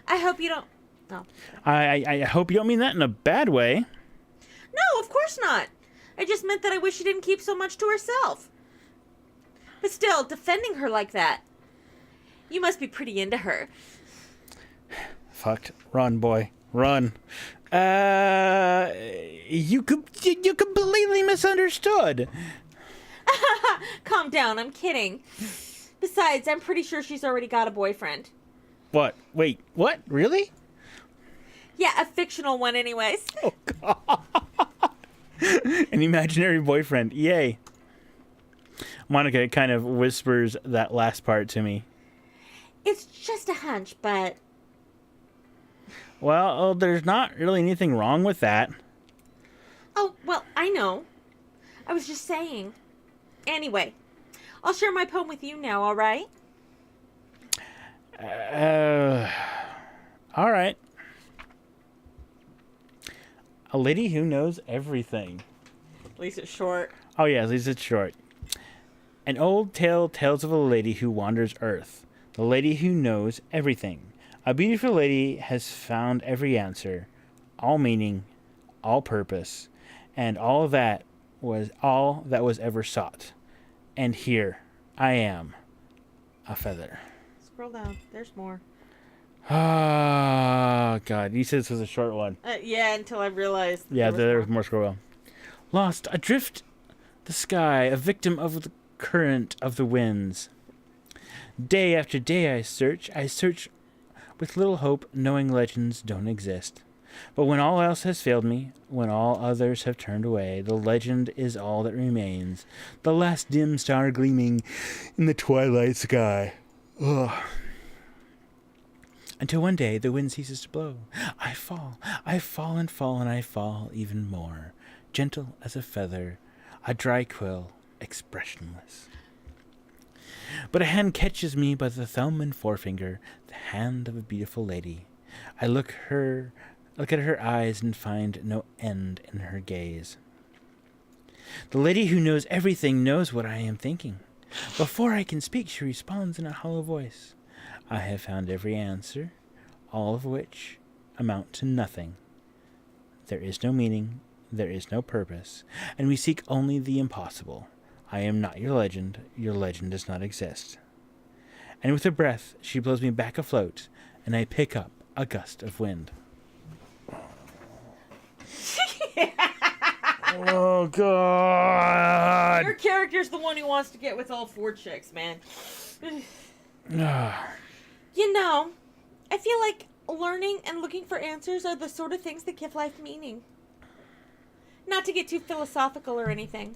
I hope you don't... No. I hope you don't mean that in a bad way. No, of course not. I just meant that I wish she didn't keep so much to herself. But still, defending her like that... You must be pretty into her. Fucked. Run, boy. Run. You completely misunderstood. Calm down, I'm kidding. Besides, I'm pretty sure she's already got a boyfriend. What? Wait, what? Really? Yeah, a fictional one anyways. Oh, God. An imaginary boyfriend. Yay. Monica kind of whispers that last part to me. It's just a hunch, but... Well, there's not really anything wrong with that. Oh, well, I know. I was just saying. Anyway, I'll share my poem with you now, all right? All right. A lady who knows everything. At least it's short. Oh, yeah, at least it's short. An old tale tells of a lady who wanders earth. The lady who knows everything. A beautiful lady has found every answer, all meaning, all purpose, and all that was ever sought. And here I am, a feather. Scroll down. There's more. Oh, God. You said this was a short one. Yeah, until I realized. Yeah, there was more scroll down. Lost, adrift the sky, a victim of the current of the winds. Day after day I search with little hope, knowing legends don't exist. But when all else has failed me, when all others have turned away, the legend is all that remains, the last dim star gleaming in the twilight sky. Ugh. Until one day the wind ceases to blow. I fall and fall, and I fall even more, gentle as a feather, a dry quill, expressionless. But a hand catches me by the thumb and forefinger, the hand of a beautiful lady. I look at her eyes and find no end in her gaze. The lady who knows everything knows what I am thinking. Before I can speak, she responds in a hollow voice. I have found every answer, all of which amount to nothing. There is no meaning, there is no purpose, and we seek only the impossible. I am not your legend does not exist. And with a breath, she blows me back afloat, and I pick up a gust of wind. Oh, God. Your character's the one who wants to get with all four chicks, man. You know, I feel like learning and looking for answers are the sort of things that give life meaning. Not to get too philosophical or anything.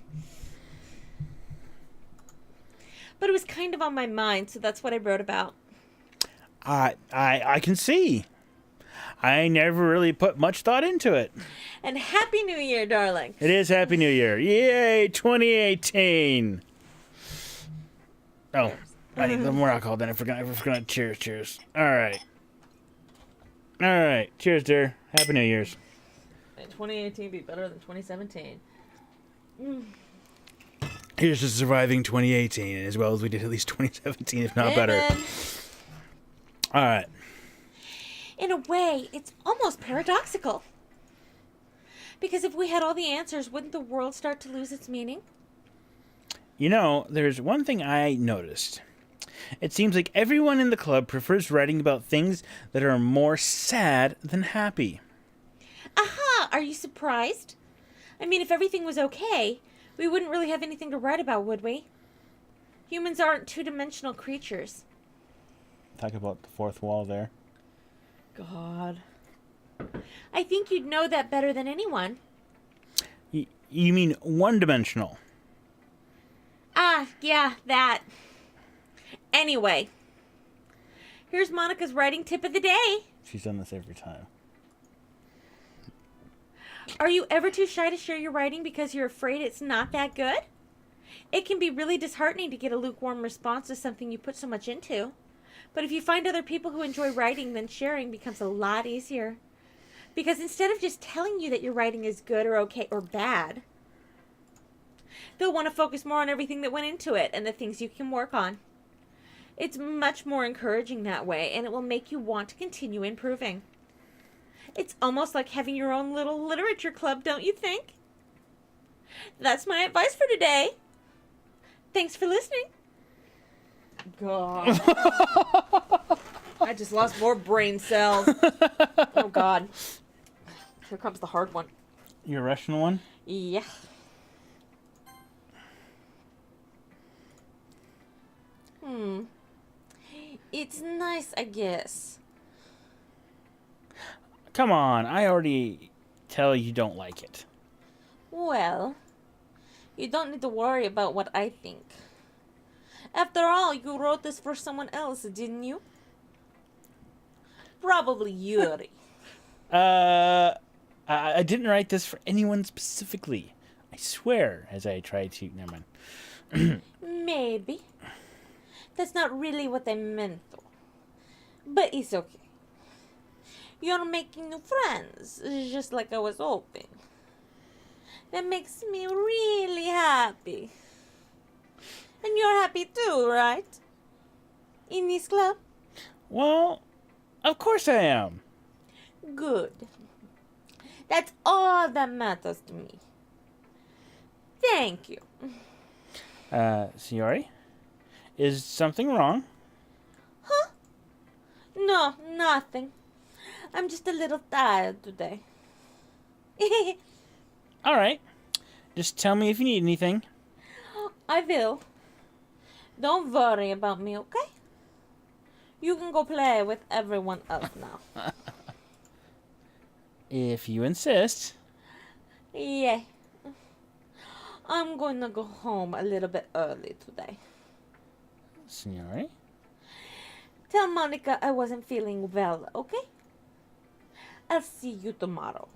But it was kind of on my mind, so that's what I wrote about. I can see. I never really put much thought into it. And Happy New Year, darling. It is Happy New Year. Yay, 2018. Oh, I need a little more alcohol then. I forgot. Cheers. All right. Cheers, dear. Happy New Year's. May 2018 be better than 2017. Here's to surviving 2018 as well as we did at least 2017, if not better. Amen. All right. In a way, it's almost paradoxical. Because if we had all the answers, wouldn't the world start to lose its meaning? You know, there's one thing I noticed. It seems like everyone in the club prefers writing about things that are more sad than happy. Aha! Are you surprised? I mean, if everything was okay, we wouldn't really have anything to write about, would we? Humans aren't two-dimensional creatures. Talk about the fourth wall there. God. I think you'd know that better than anyone. You mean one-dimensional? Ah, yeah, that. Anyway, here's Monica's writing tip of the day. She's done this every time. Are you ever too shy to share your writing because you're afraid it's not that good? It can be really disheartening to get a lukewarm response to something you put so much into. But if you find other people who enjoy writing, then sharing becomes a lot easier. Because instead of just telling you that your writing is good or okay or bad, they'll want to focus more on everything that went into it and the things you can work on. It's much more encouraging that way, and it will make you want to continue improving. It's almost like having your own little literature club, don't you think? That's my advice for today. Thanks for listening. God. I just lost more brain cells. Oh, God. Here comes the hard one. Your Russian one? Yeah. It's nice, I guess. Come on, I already tell you don't like it. Well, you don't need to worry about what I think. After all, you wrote this for someone else, didn't you? Probably Yuri. I didn't write this for anyone specifically. I swear, as I try to... Never mind. Maybe. That's not really what I meant, though. But it's okay. You're making new friends, just like I was hoping. That makes me really happy. And you're happy too, right? In this club? Well, of course I am. Good. That's all that matters to me. Thank you. Signori? Is something wrong? Huh? No, nothing. I'm just a little tired today. All right. Just tell me if you need anything. I will. Don't worry about me, okay? You can go play with everyone else now. If you insist. Yeah. I'm going to go home a little bit early today. Signori? Tell Monica I wasn't feeling well, okay? I'll see you tomorrow.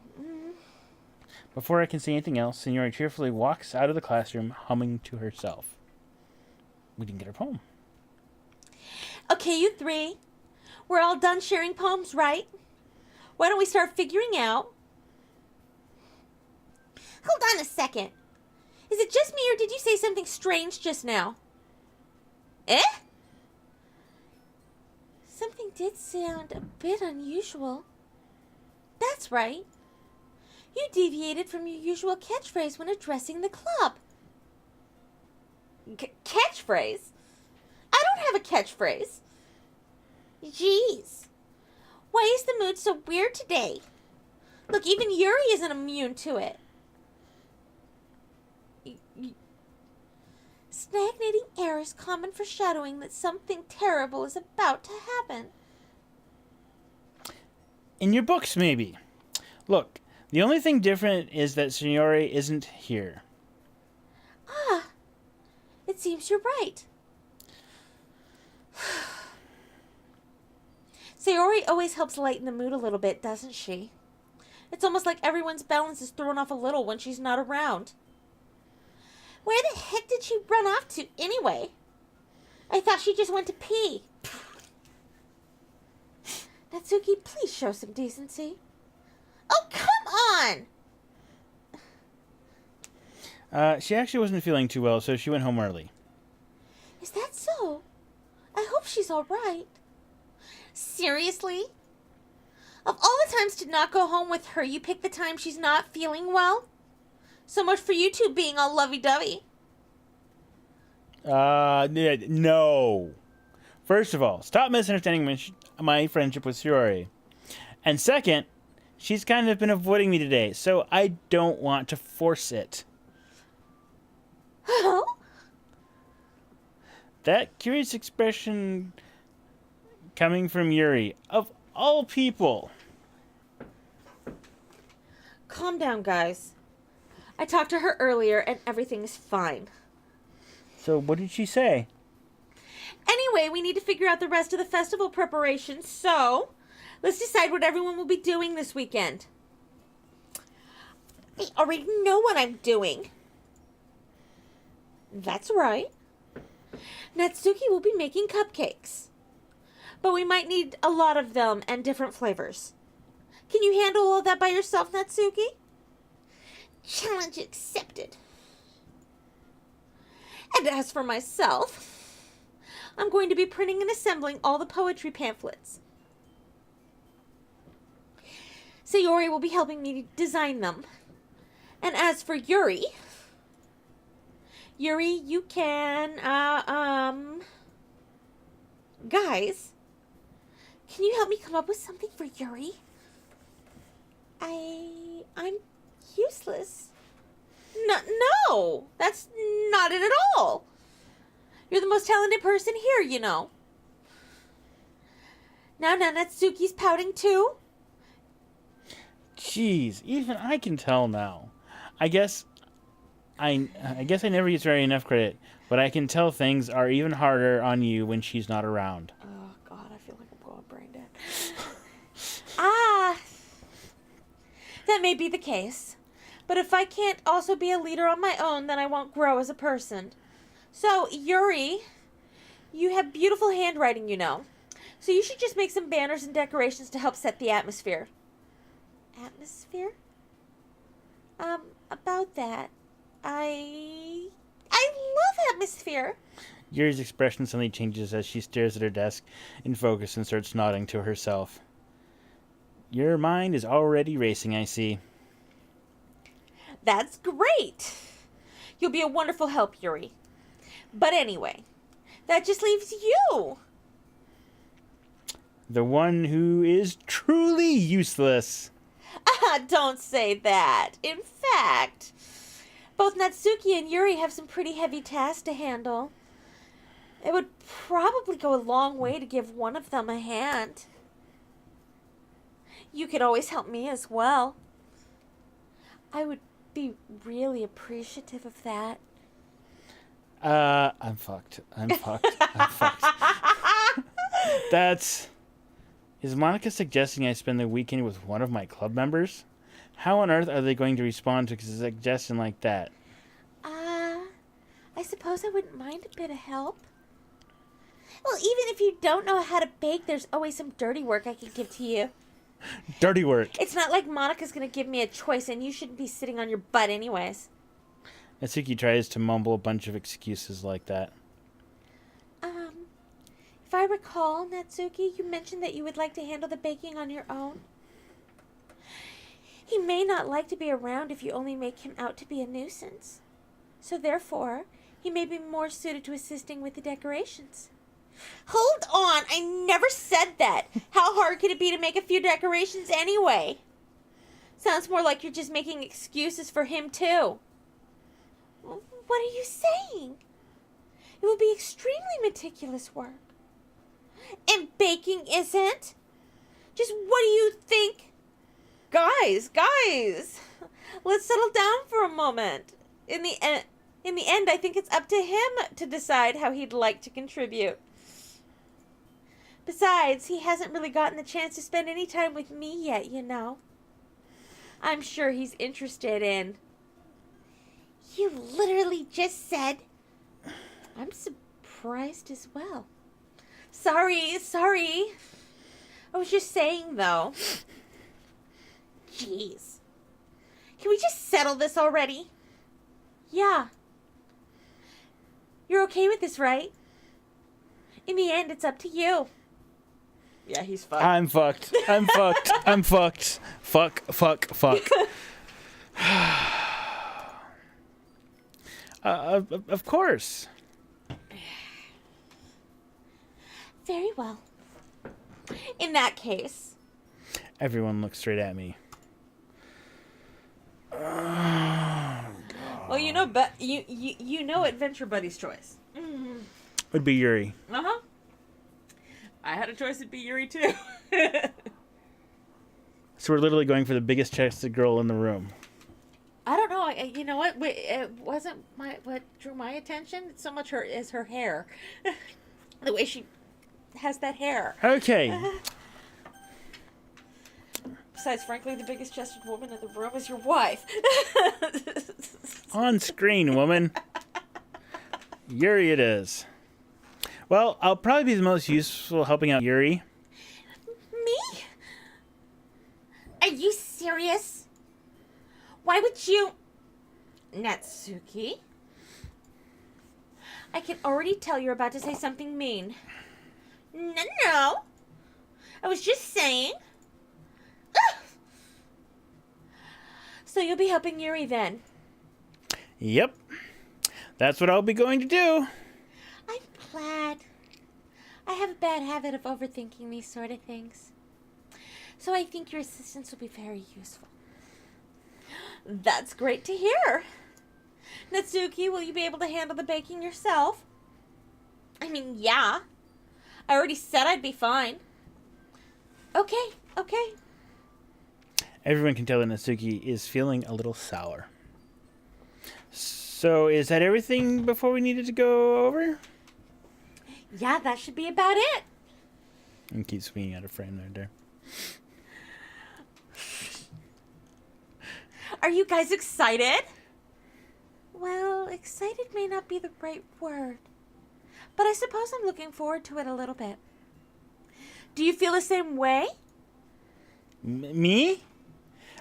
Before I can say anything else, Signori cheerfully walks out of the classroom, humming to herself. We didn't get her poem. Okay, you three. We're all done sharing poems, right? Why don't we start figuring out... Hold on a second. Is it just me or did you say something strange just now? Eh? Something did sound a bit unusual. That's right. You deviated from your usual catchphrase when addressing the club. Catchphrase? I don't have a catchphrase. Jeez. Why is the mood so weird today? Look, even Yuri isn't immune to it. Stagnating air is common foreshadowing that something terrible is about to happen. In your books, maybe. Look, The only thing different is that Sayori isn't here. Ah, it seems you're right. Sayori always helps lighten the mood a little bit, doesn't she? It's almost like everyone's balance is thrown off a little when she's not around. Where the heck did she run off to anyway? I thought she just went to pee. Natsuki, please show some decency. Oh, come on! She actually wasn't feeling too well, so she went home early. Is that so? I hope she's all right. Seriously? Of all the times to not go home with her, you pick the time she's not feeling well? So much for you two being all lovey-dovey. No. First of all, stop misunderstanding my friendship with Sayori. And second, she's kind of been avoiding me today, so I don't want to force it. Oh? That curious expression coming from Yuri, of all people. Calm down, guys. I talked to her earlier and everything's fine. So what did she say? Anyway, we need to figure out the rest of the festival preparations, so let's decide what everyone will be doing this weekend. I already know what I'm doing. That's right. Natsuki will be making cupcakes. But we might need a lot of them and different flavors. Can you handle all that by yourself, Natsuki? Challenge accepted. And as for myself, I'm going to be printing and assembling all the poetry pamphlets. Sayori will be helping me design them. And as for Yuri, you can, guys, can you help me come up with something for Yuri? I'm useless. No, that's not it at all. You're the most talented person here, you know. Now Natsuki's pouting too. Jeez, even I can tell now. I guess I never get very enough credit, but I can tell things are even harder on you when she's not around. Oh God, I feel like I'm going brain dead. That may be the case. But if I can't also be a leader on my own, then I won't grow as a person. So, Yuri, you have beautiful handwriting, you know. So you should just make some banners and decorations to help set the atmosphere. Atmosphere? About that, I love atmosphere. Yuri's expression suddenly changes as she stares at her desk in focus and starts nodding to herself. Your mind is already racing, I see. That's great. You'll be a wonderful help, Yuri. But anyway, that just leaves you. The one who is truly useless. Don't say that. In fact, both Natsuki and Yuri have some pretty heavy tasks to handle. It would probably go a long way to give one of them a hand. You could always help me as well. I would be really appreciative of that. I'm fucked. I'm fucked. Is Monica suggesting I spend the weekend with one of my club members? How on earth are they going to respond to a suggestion like that? I suppose I wouldn't mind a bit of help. Well, even if you don't know how to bake, there's always some dirty work I can give to you. Dirty work. It's not like Monica's going to give me a choice, and you shouldn't be sitting on your butt anyways. Natsuki tries to mumble a bunch of excuses like that. If I recall, Natsuki, you mentioned that you would like to handle the baking on your own. He may not like to be around if you only make him out to be a nuisance. So therefore, he may be more suited to assisting with the decorations. Hold on! I never said that! How hard could it be to make a few decorations anyway? Sounds more like you're just making excuses for him, too. What are you saying? It would be extremely meticulous work. And baking isn't? Just what do you think? guys, let's settle down for a moment. In the end, I think it's up to him to decide how he'd like to contribute. Besides, he hasn't really gotten the chance to spend any time with me yet, you know. I'm sure he's interested in... You literally just said... I'm surprised as well. Sorry. I was just saying, though. Jeez. Can we just settle this already? Yeah. You're okay with this, right? In the end, it's up to you. Yeah, he's fucked. I'm fucked. I'm fucked. Fuck. Of course. Very well. In that case. Everyone looks straight at me. Well, you know, but you know Adventure Buddy's choice. Would be Yuri. Uh-huh. I had a choice, it'd be Yuri too. So we're literally going for the biggest chested girl in the room. I don't know. You know what? It wasn't what drew my attention so much is her hair. The way she has that hair. Okay. Besides, frankly, the biggest chested woman in the room is your wife. On screen, woman. Yuri it is. Well, I'll probably be the most useful helping out Yuri. Me? Are you serious? Why would you... Natsuki? I can already tell you're about to say something mean. No. I was just saying. Ugh. So you'll be helping Yuri then? Yep. That's what I'll be going to do. I'm glad. I have a bad habit of overthinking these sort of things. So I think your assistance will be very useful. That's great to hear. Natsuki, will you be able to handle the baking yourself? I mean, yeah. I already said I'd be fine. Okay. Everyone can tell that Natsuki is feeling a little sour. So is that everything before we needed to go over? Yeah, that should be about it. And keep swinging out of frame there. Are you guys excited? Well, excited may not be the right word. But I suppose I'm looking forward to it a little bit. Do you feel the same way? Me?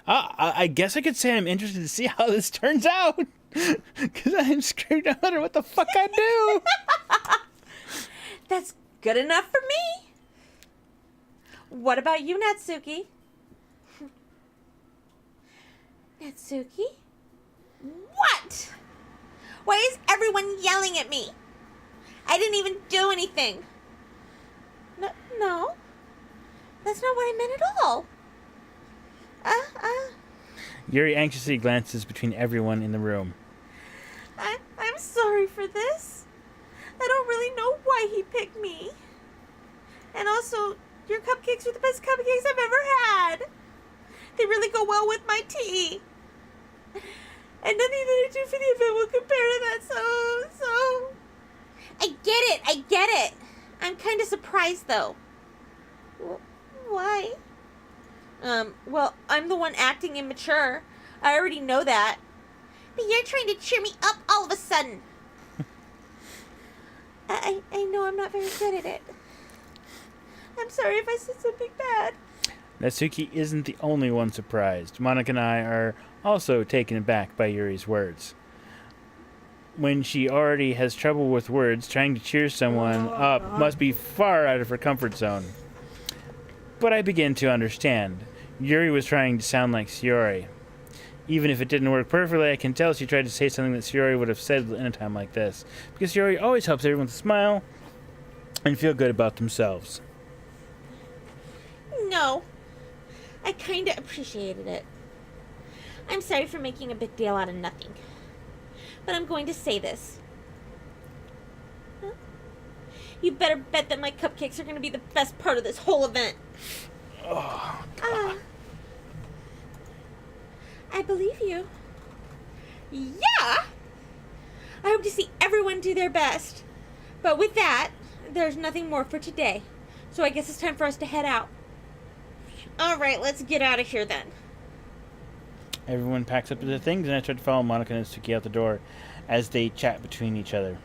I guess I could say I'm interested to see how this turns out. Because I'm screwed no matter what the fuck I do. That's good enough for me. What about you, Natsuki? Natsuki? What? Why is everyone yelling at me? I didn't even do anything. No. That's not what I meant at all. Yuri anxiously glances between everyone in the room. I'm sorry for this. I don't really know why he picked me. And also, your cupcakes are the best cupcakes I've ever had. They really go well with my tea. And nothing that I do for the event will compare to that, so... I get it. I'm kind of surprised, though. Why? Well, I'm the one acting immature. I already know that. But you're trying to cheer me up all of a sudden. I know I'm not very good at it. I'm sorry if I said something bad. Natsuki isn't the only one surprised. Monica and I are also taken aback by Yuri's words. When she already has trouble with words, trying to cheer someone up must be far out of her comfort zone. But I begin to understand. Yuri was trying to sound like Shiori. Even if it didn't work perfectly, I can tell she tried to say something that Shiori would have said in a time like this. Because Shiori always helps everyone to smile and feel good about themselves. No. I kinda appreciated it. I'm sorry for making a big deal out of nothing. But I'm going to say this. Huh? You better bet that my cupcakes are going to be the best part of this whole event. Oh, God. I believe you. Yeah! I hope to see everyone do their best. But with that, there's nothing more for today. So I guess it's time for us to head out. Alright, let's get out of here then. Everyone packs up their things, and I start to follow Monica and Suki out the door as they chat between each other.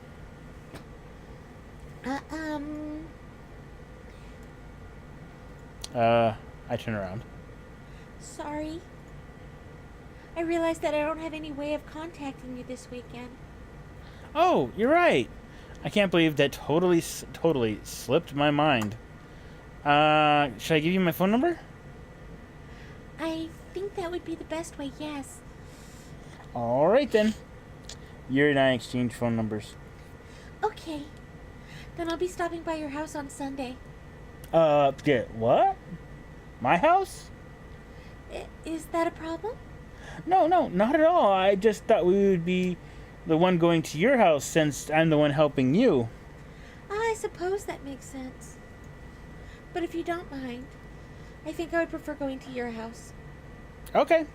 I turn around. Sorry. I realized that I don't have any way of contacting you this weekend. Oh, you're right. I can't believe that totally slipped my mind. Should I give you my phone number? I think that would be the best way, yes. All right, then. Yuri and I exchange phone numbers. Okay. Then I'll be stopping by your house on Sunday. Get what? My house? Is that a problem? No, not at all. I just thought we would be the one going to your house since I'm the one helping you. I suppose that makes sense. But if you don't mind, I think I would prefer going to your house. Okay.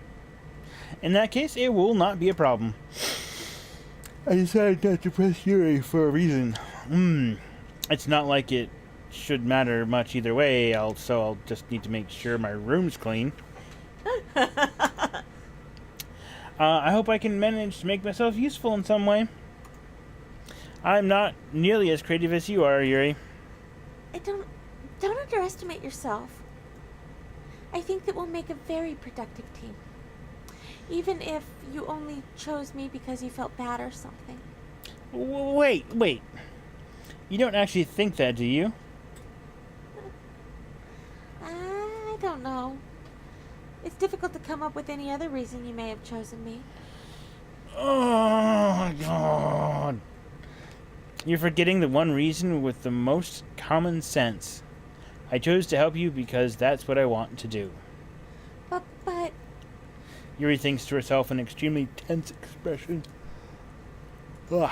In that case, it will not be a problem. I decided not to press Yuri for a reason. It's not like it should matter much either way, so I'll just need to make sure my room's clean. I hope I can manage to make myself useful in some way. I'm not nearly as creative as you are, Yuri. Don't underestimate yourself. I think that we'll make a very productive team. Even if you only chose me because you felt bad or something. Wait. You don't actually think that, do you? I don't know. It's difficult to come up with any other reason you may have chosen me. Oh, my God. You're forgetting the one reason with the most common sense. I chose to help you because that's what I want to do. But... Yuri thinks to herself an extremely tense expression. Ugh.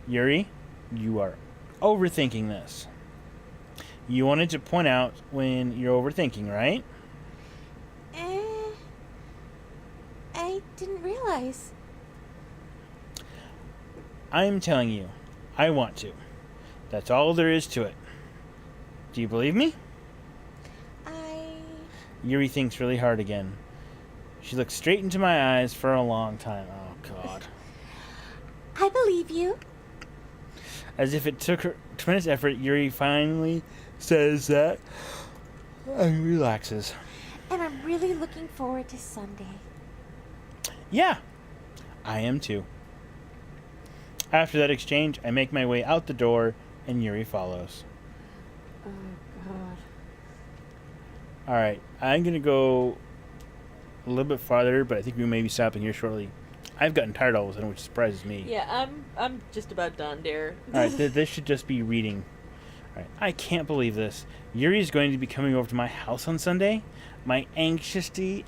Yuri, you are overthinking this. You wanted to point out when you're overthinking, right? I didn't realize. I'm telling you, I want to. That's all there is to it. Do you believe me? Yuri thinks really hard again. She looks straight into my eyes for a long time. Oh, God. I believe you. As if it took her tremendous effort, Yuri finally says that and relaxes. And I'm really looking forward to Sunday. Yeah, I am too. After that exchange, I make my way out the door, and Yuri follows. Oh, God. Alright, I'm going to go a little bit farther, but I think we may be stopping here shortly. I've gotten tired all of a sudden, which surprises me. Yeah, I'm just about done, dear. Alright, this should just be reading. Alright, I can't believe this. Yuri is going to be coming over to my house on Sunday. My anxiety.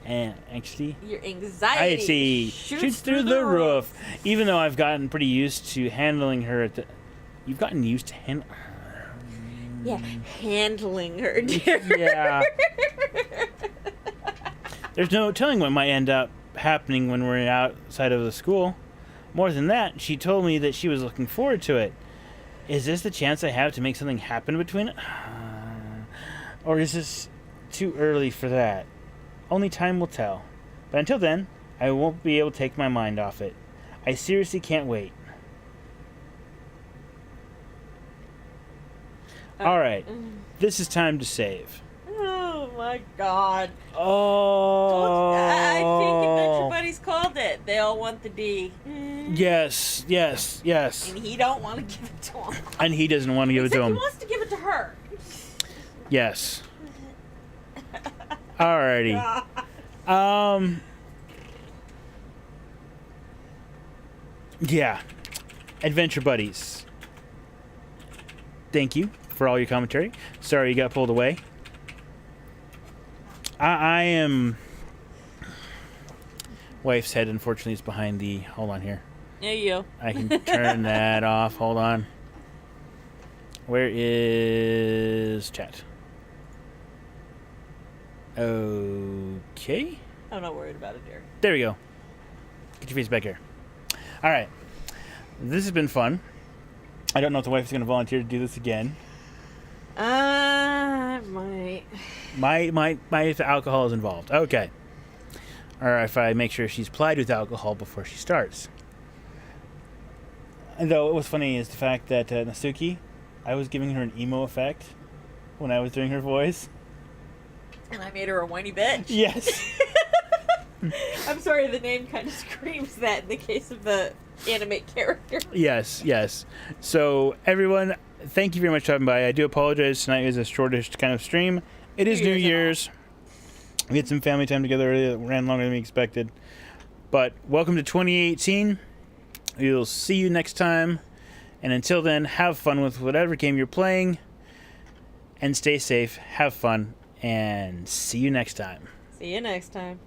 Your anxiety shoots through the roof. Even though I've gotten pretty used to handling her at the... You've gotten used to handling her. Yeah, handling her, dear. Yeah. There's no telling what might end up happening when we're outside of the school. More than that, she told me that she was looking forward to it. Is this the chance I have to make something happen between it? Or is this too early for that? Only time will tell. But until then, I won't be able to take my mind off it. I seriously can't wait. Alright, this is time to save. Oh my God. Oh. I think Adventure Buddies called it. They all want the D. Yes. And he don't want to give it to him. And he doesn't want to give it to him. He wants to give it to her. Yes. Alrighty. Yeah. Adventure Buddies. Thank you for all your commentary. Sorry you got pulled away. I am... Wife's head, unfortunately, is behind the... Hold on here. Yeah, you. I can turn that off. Hold on. Where is chat? Okay. I'm not worried about it, dear. There we go. Get your face back here. All right. This has been fun. I don't know if the wife is going to volunteer to do this again. Might. My if alcohol is involved. Okay. Or if I make sure she's plied with alcohol before she starts. And though, what was funny is the fact that Nasuki, I was giving her an emo effect when I was doing her voice. And I made her a whiny bitch. Yes. I'm sorry, the name kind of screams that in the case of the anime character. Yes, yes. So, everyone, thank you very much for stopping by. I do apologize. Tonight is a shortish kind of stream. It is New Year's. We had some family time together. It ran longer than we expected. But welcome to 2018. We'll see you next time. And until then, have fun with whatever game you're playing. And stay safe. Have fun. And see you next time. See you next time.